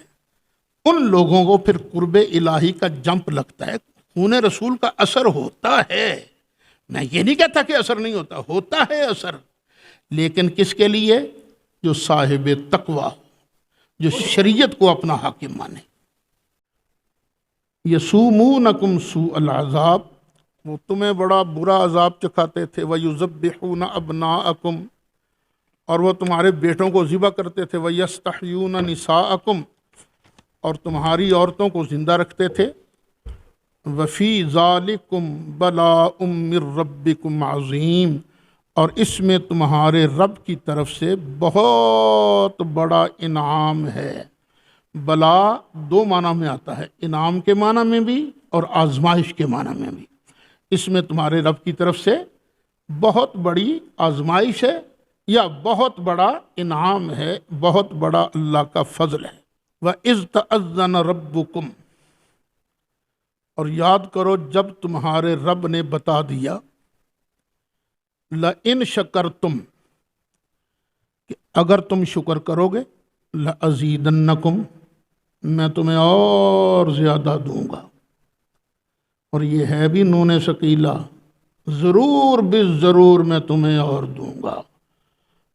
ان لوگوں کو پھر قرب الہی کا جمپ لگتا ہے۔ خون رسول کا اثر ہوتا ہے، میں یہ نہیں کہتا کہ اثر نہیں ہوتا، ہوتا ہے اثر، لیکن کس کے لیے؟ جو صاحب تقوی، جو شریعت کو اپنا حاکم مانے۔ یسومونکم سوء العذاب، وہ تمہیں بڑا برا عذاب چکھاتے تھے، وَيُذَبِّحُونَ أَبْنَاءَكُمْ، اور وہ تمہارے بیٹوں کو ذبح کرتے تھے، وَيَسْتَحْيُونَ نِسَاءَكُمْ، اور تمہاری عورتوں کو زندہ رکھتے تھے، وَفِي ذَلِكُمْ بَلَاءٌ مِّن رَبِّكُمْ عَظِيمٌ، اور اس میں تمہارے رب کی طرف سے بہت بڑا انعام ہے۔ بلا دو معنی میں آتا ہے، انعام کے معنی میں بھی اور آزمائش کے معنی میں بھی۔ اس میں تمہارے رب کی طرف سے بہت بڑی آزمائش ہے یا بہت بڑا انعام ہے، بہت بڑا اللہ کا فضل ہے۔ وَإِذْ تَأَذَّنَ رَبُّكُمْ، اور یاد کرو جب تمہارے رب نے بتا دیا، لَإِن شَكَرْتُمْ، کہ اگر تم شکر کرو گے، لَأَزِيدَنَّكُمْ، میں تمہیں اور زیادہ دوں گا۔ اور یہ ہے بھی نون ثقیلہ، ضرور بالضرور میں تمہیں اور دوں گا۔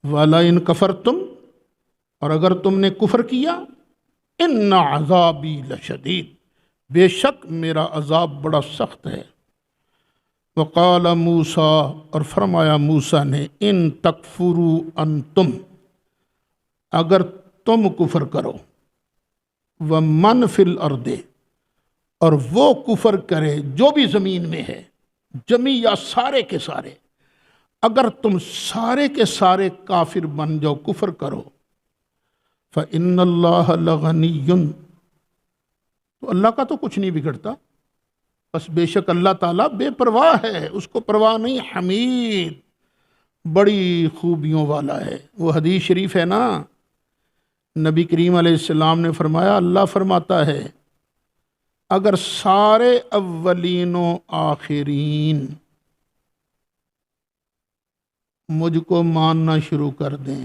وَلَئِن كَفَرْتُمْ، اور اگر تم نے کفر کیا، إِنَّ عَذَابِي لَشَدِيدٌ، بے شک میرا عذاب بڑا سخت ہے۔ وقال موسیٰ، اور فرمایا موسیٰ نے، ان تکفروا انتم، اگر تم کفر کرو، ومن فی الارض، اور وہ کفر کرے جو بھی زمین میں ہے، جمیع سارے کے سارے، اگر تم سارے کے سارے کافر بن جاؤ، کفر کرو، فإن اللہ لغنی، تو اللہ کا تو کچھ نہیں بگڑتا، بس بے شک اللہ تعالیٰ بے پرواہ ہے، اس کو پرواہ نہیں، حمید، بڑی خوبیوں والا ہے۔ وہ حدیث شریف ہے نا، نبی کریم علیہ السلام نے فرمایا، اللہ فرماتا ہے اگر سارے اولین و آخرین مجھ کو ماننا شروع کر دیں،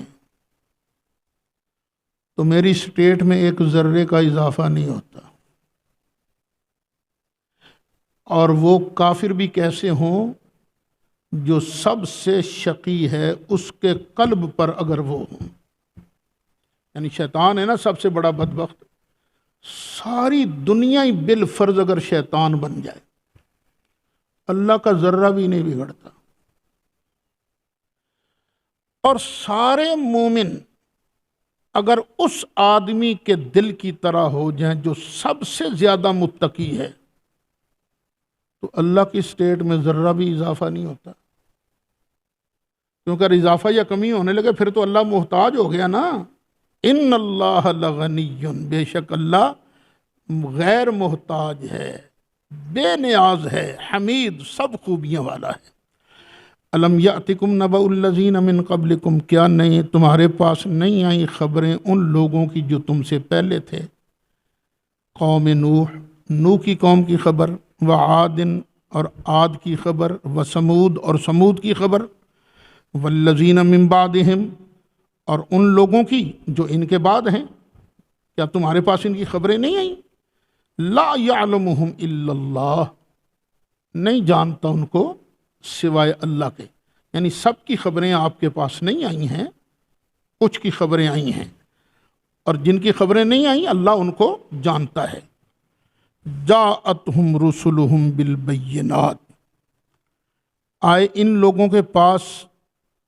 تو میری اسٹیٹ میں ایک ذرے کا اضافہ نہیں ہوتا۔ اور وہ کافر بھی کیسے ہوں؟ جو سب سے شقی ہے اس کے قلب پر اگر وہ ہوں، یعنی شیطان ہے نا سب سے بڑا بدبخت، ساری دنیا ہی بالفرض اگر شیطان بن جائے اللہ کا ذرہ بھی نہیں بگڑتا، اور سارے مومن اگر اس آدمی کے دل کی طرح ہو جائیں جو سب سے زیادہ متقی ہے تو اللہ کی اسٹیٹ میں ذرہ بھی اضافہ نہیں ہوتا، کیونکہ اضافہ یا کمی ہونے لگے پھر تو اللہ محتاج ہو گیا نا۔ ان اللہ لغنی، بے شک اللہ غیر محتاج ہے، بے نیاز ہے، حمید سب خوبیاں والا ہے۔ الم یاتکم نبأ الذین من قبلکم، کیا نہیں تمہارے پاس نہیں آئیں خبریں ان لوگوں کی جو تم سے پہلے تھے؟ قوم نوح کی قوم کی خبر، وعاد اور عاد کی خبر، وثمود اور ثمود کی خبر، والذین من بعدہم اور ان لوگوں کی جو ان کے بعد ہیں، کیا تمہارے پاس ان کی خبریں نہیں آئیں؟ لا یعلمہم الا اللہ، نہیں جانتا ان کو سوائے اللہ کے، یعنی سب کی خبریں آپ کے پاس نہیں آئی ہیں، کچھ کی خبریں آئی ہیں، اور جن کی خبریں نہیں آئیں اللہ ان کو جانتا ہے۔ جاءتہم رسلہم بالبینات، آئے ان لوگوں کے پاس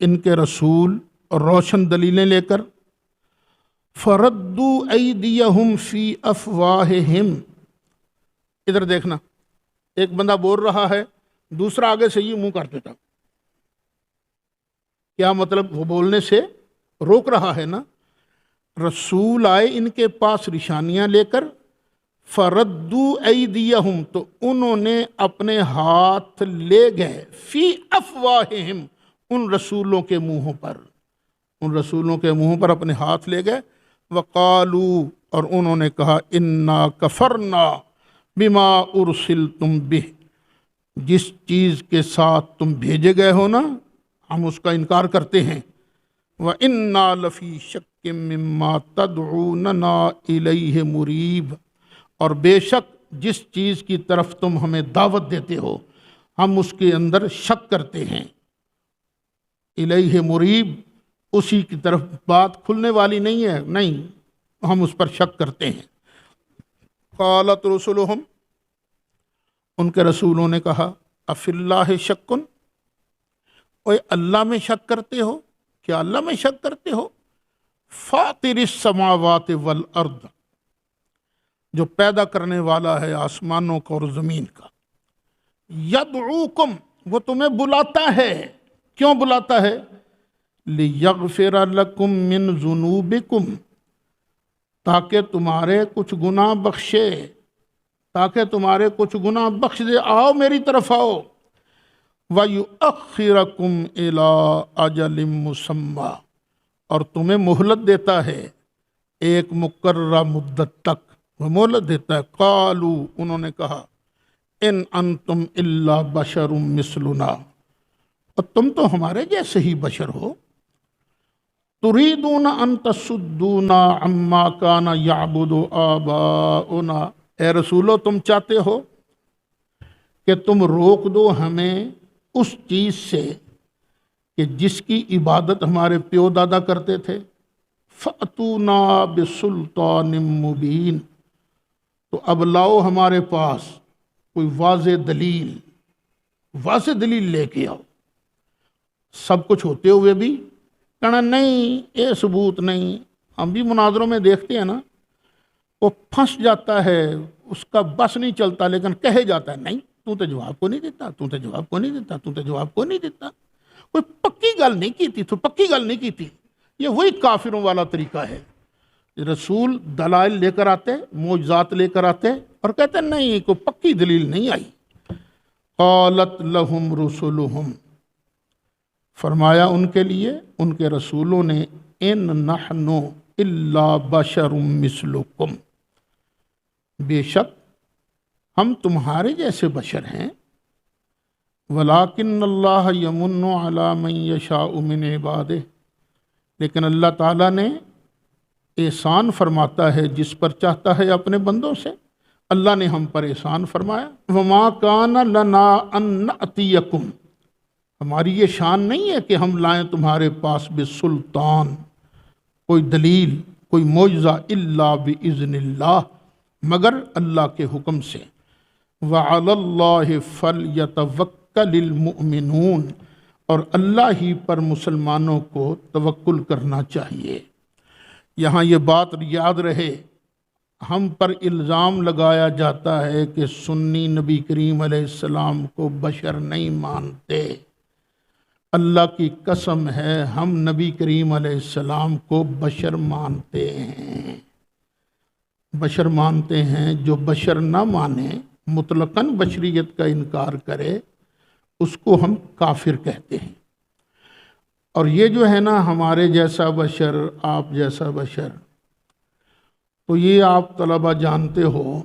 ان کے رسول اور روشن دلیلیں لے کر، فردوا ایدیہم فی افواہہم، ادھر دیکھنا، ایک بندہ بول رہا ہے دوسرا آگے سے یہ منہ کر دیتا، کیا مطلب؟ وہ بولنے سے روک رہا ہے نا۔ رسول آئے ان کے پاس نشانیاں لے کر، فردوا ایدیہم تو انہوں نے اپنے ہاتھ لے گئے، فی افواہہم ان رسولوں کے منہوں پر، ان رسولوں کے منہوں پر اپنے ہاتھ لے گئے، وقالوا اور انہوں نے کہا، انا کفرنا بما ارسلتم بہ، جس چیز کے ساتھ تم بھیجے گئے ہو نا ہم اس کا انکار کرتے ہیں، وَإِنَّا لَفِي شَكٍّ مِّمَّا تَدْعُونَنَا إِلَيْهِ مُرِيبٍ، اور بے شک جس چیز کی طرف تم ہمیں دعوت دیتے ہو ہم اس کے اندر شک کرتے ہیں، الیہ مریب، اسی کی طرف بات کھلنے والی نہیں ہے، نہیں ہم اس پر شک کرتے ہیں۔ قالت رسلہم، ان کے رسولوں نے کہا، افی اللہ شکن، اوے اللہ میں شک کرتے ہو؟ کیا اللہ میں شک کرتے ہو؟ فاطر السماوات والارض، جو پیدا کرنے والا ہے آسمانوں کا اور زمین کا، یدعوکم، وہ تمہیں بلاتا ہے، کیوں بلاتا ہے؟ لیغفر لکم من ذنوبکم، تاکہ تمہارے کچھ گناہ بخشے، تاکہ تمہارے کچھ گناہ بخش دے، آؤ میری طرف آؤ، وَيُؤَخِّرَكُمْ إِلَىٰ أَجَلٍ مُّسَمًّى، اور تمہیں مہلت دیتا ہے ایک مقررہ مدت تک، وہ مہلت دیتا ہے۔ قالوا، انہوں نے کہا، ان انتم الا بشر مثلنا، اور تم تو ہمارے جیسے ہی بشر ہو، تريدون ان تصدونا عما كان يعبد آباؤنا، اے رسولو تم چاہتے ہو کہ تم روک دو ہمیں اس چیز سے کہ جس کی عبادت ہمارے پیو دادا کرتے تھے، فَأْتُونَا بِسُلْطَانٍ مُبِينٍ، تو اب لاؤ ہمارے پاس کوئی واضح دلیل لے کے آؤ۔ سب کچھ ہوتے ہوئے بھی کہنا نہیں، یہ ثبوت نہیں۔ ہم بھی مناظروں میں دیکھتے ہیں نا، وہ پھنس جاتا ہے، اس کا بس نہیں چلتا، لیکن کہے جاتا ہے نہیں تو جواب کو نہیں دیتا، تو جواب کو نہیں دیتا، تو جواب کو نہیں دیتا، کوئی پکی گل نہیں کی تھی، تو پکی گل نہیں کی تھی۔ یہ وہی کافروں والا طریقہ ہے، رسول دلائل لے کر آتے، معجزات لے کر آتے اور کہتے نہیں کوئی پکی دلیل نہیں آئی۔ قالت لہم رسلہم، فرمایا ان کے لیے ان کے رسولوں نے، ان نحن الا بشر مثلکم، بے شک ہم تمہارے جیسے بشر ہیں، ولیکن اللہ یمن علی من یشاء من عبادہ، لیکن اللہ تعالیٰ نے احسان فرماتا ہے جس پر چاہتا ہے اپنے بندوں سے۔ اللہ نے ہم پر احسان فرمایا۔ وما کان لنا ان نأتیکم، ہماری یہ شان نہیں ہے کہ ہم لائیں تمہارے پاس بسلطان، کوئی دلیل، کوئی معجزہ، الا باذن اللہ، مگر اللہ کے حکم سے۔ وعلی اللہ فلیتوکل المؤمنون، اور اللہ ہی پر مسلمانوں کو توکل کرنا چاہیے۔ یہاں یہ بات یاد رہے، ہم پر الزام لگایا جاتا ہے کہ سنی نبی کریم علیہ السلام کو بشر نہیں مانتے۔ اللہ کی قسم ہے ہم نبی کریم علیہ السلام کو بشر مانتے ہیں۔ بشر مانتے ہیں، جو بشر نہ مانے، مطلقاً بشریت کا انکار کرے، اس کو ہم کافر کہتے ہیں۔ اور یہ جو ہے نا ہمارے جیسا بشر، آپ جیسا بشر، تو یہ آپ طلبہ جانتے ہو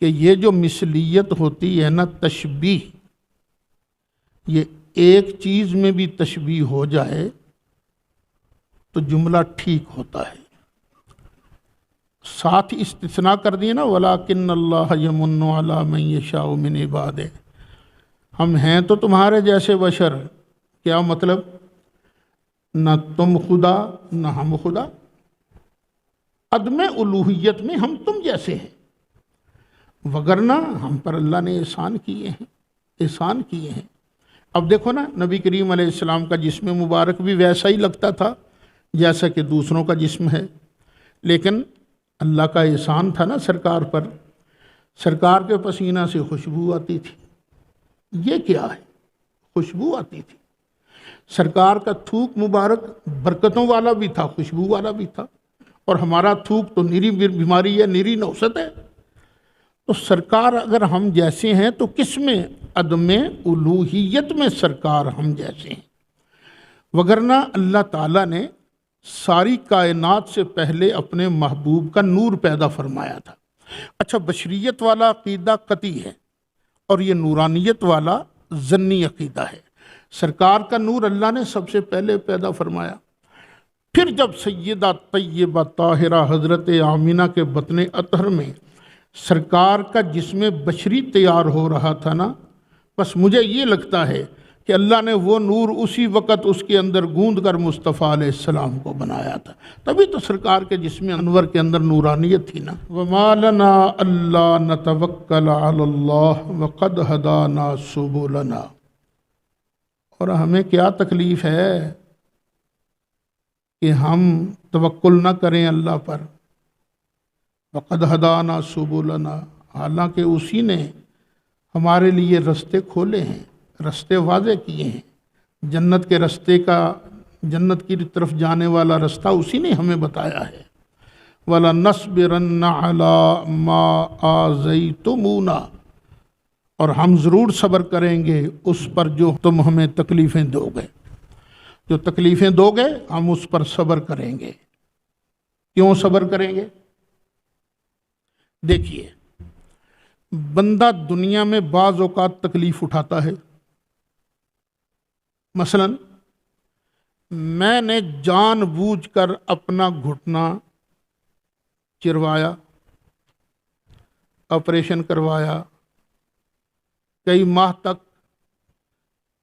کہ یہ جو مثلیت ہوتی ہے نا، تشبیہ، یہ ایک چیز میں بھی تشبیہ ہو جائے تو جملہ ٹھیک ہوتا ہے، ساتھ استثناء کر دیے نا، وَلَٰكِنَّ اللَّهَ يَمُنُّ عَلَىٰ مَن يَشَاءُ مِنْ عِبَادِهِ، ہم ہیں تو تمہارے جیسے بشر، کیا مطلب؟ نہ تم خدا نہ ہم خدا، عدم الوہیت میں ہم تم جیسے ہیں، وگرنہ ہم پر اللہ نے احسان کیے ہیں، احسان کیے ہیں۔ اب دیکھو نا، نبی کریم علیہ السلام کا جسم مبارک بھی ویسا ہی لگتا تھا جیسا کہ دوسروں کا جسم ہے، لیکن اللہ کا احسان تھا نا سرکار پر، سرکار کے پسینہ سے خوشبو آتی تھی۔ یہ کیا ہے؟ خوشبو آتی تھی۔ سرکار کا تھوک مبارک برکتوں والا بھی تھا، خوشبو والا بھی تھا، اور ہمارا تھوک تو نری بیماری ہے، نری نوست ہے۔ تو سرکار اگر ہم جیسے ہیں تو کس میں؟ عدم الوہیت میں سرکار ہم جیسے ہیں، وگرنہ اللہ تعالیٰ نے ساری کائنات سے پہلے اپنے محبوب کا نور پیدا فرمایا تھا۔ اچھا، بشریت والا عقیدہ قطعی ہے اور یہ نورانیت والا ظنی عقیدہ ہے۔ سرکار کا نور اللہ نے سب سے پہلے پیدا فرمایا، پھر جب سیدہ طیبہ طاہرہ حضرت آمینہ کے بطن اطہر میں سرکار کا جسم بشری تیار ہو رہا تھا نا، بس مجھے یہ لگتا ہے کہ اللہ نے وہ نور اسی وقت اس کے اندر گوندھ کر مصطفیٰ علیہ السلام کو بنایا تھا، تبھی تو سرکار کے جسم انور کے اندر نورانیت تھی نا۔ وَمَا لَنَا أَلَّا نَتَوَكَّلَ عَلَى اللَّهِ وَقَدْ هَدَانَا سُبُلَنَا، اور ہمیں کیا تکلیف ہے کہ ہم توکل نہ کریں اللہ پر، وَقَدْ هَدَانَا سُبُلَنَا، حالانکہ اسی نے ہمارے لیے رستے کھولے ہیں، رستے واضح کیے ہیں، جنت کے رستے کا، جنت کی طرف جانے والا رستہ اسی نے ہمیں بتایا ہے۔ وَلَنَصْبِرَنَّ عَلَىٰ مَا آذَيْتُمُونَا، اور ہم ضرور صبر کریں گے اس پر جو تم ہمیں تکلیفیں دو گے، جو تکلیفیں دو گے ہم اس پر صبر کریں گے۔ کیوں صبر کریں گے؟ دیکھیے، بندہ دنیا میں بعض اوقات تکلیف اٹھاتا ہے۔ مثلا میں نے جان بوجھ کر اپنا گھٹنا چروایا، آپریشن کروایا، کئی ماہ تک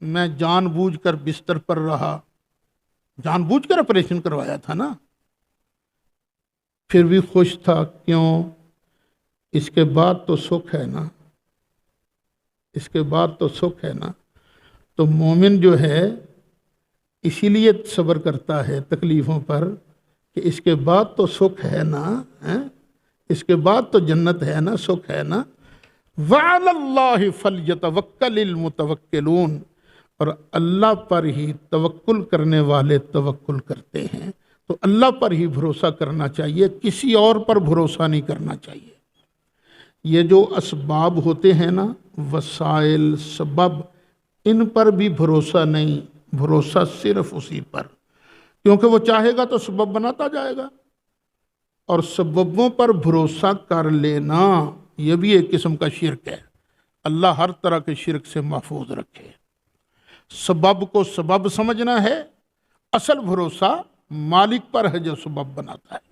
میں جان بوجھ کر بستر پر رہا، جان بوجھ کر آپریشن کروایا تھا نا، پھر بھی خوش تھا۔ کیوں؟ اس کے بعد تو سکھ ہے نا، اس کے بعد تو سکھ ہے نا۔ تو مومن جو ہے اسی لیے صبر کرتا ہے تکلیفوں پر کہ اس کے بعد تو سکھ ہے نا، اس کے بعد تو جنت ہے نا، سکھ ہے نا۔ وَعَلَى اللَّهِ فَلْيَتَوَكَّلِ الْمُتَوَكِّلُونَ، اور اللہ پر ہی توکل کرنے والے توکل کرتے ہیں۔ تو اللہ پر ہی بھروسہ کرنا چاہیے، کسی اور پر بھروسہ نہیں کرنا چاہیے۔ یہ جو اسباب ہوتے ہیں نا، وسائل، سبب، ان پر بھی بھروسہ نہیں، بھروسہ صرف اسی پر، کیونکہ وہ چاہے گا تو سبب بناتا جائے گا، اور سببوں پر بھروسہ کر لینا یہ بھی ایک قسم کا شرک ہے۔ اللہ ہر طرح کے شرک سے محفوظ رکھے۔ سبب کو سبب سمجھنا ہے، اصل بھروسہ مالک پر ہے جو سبب بناتا ہے۔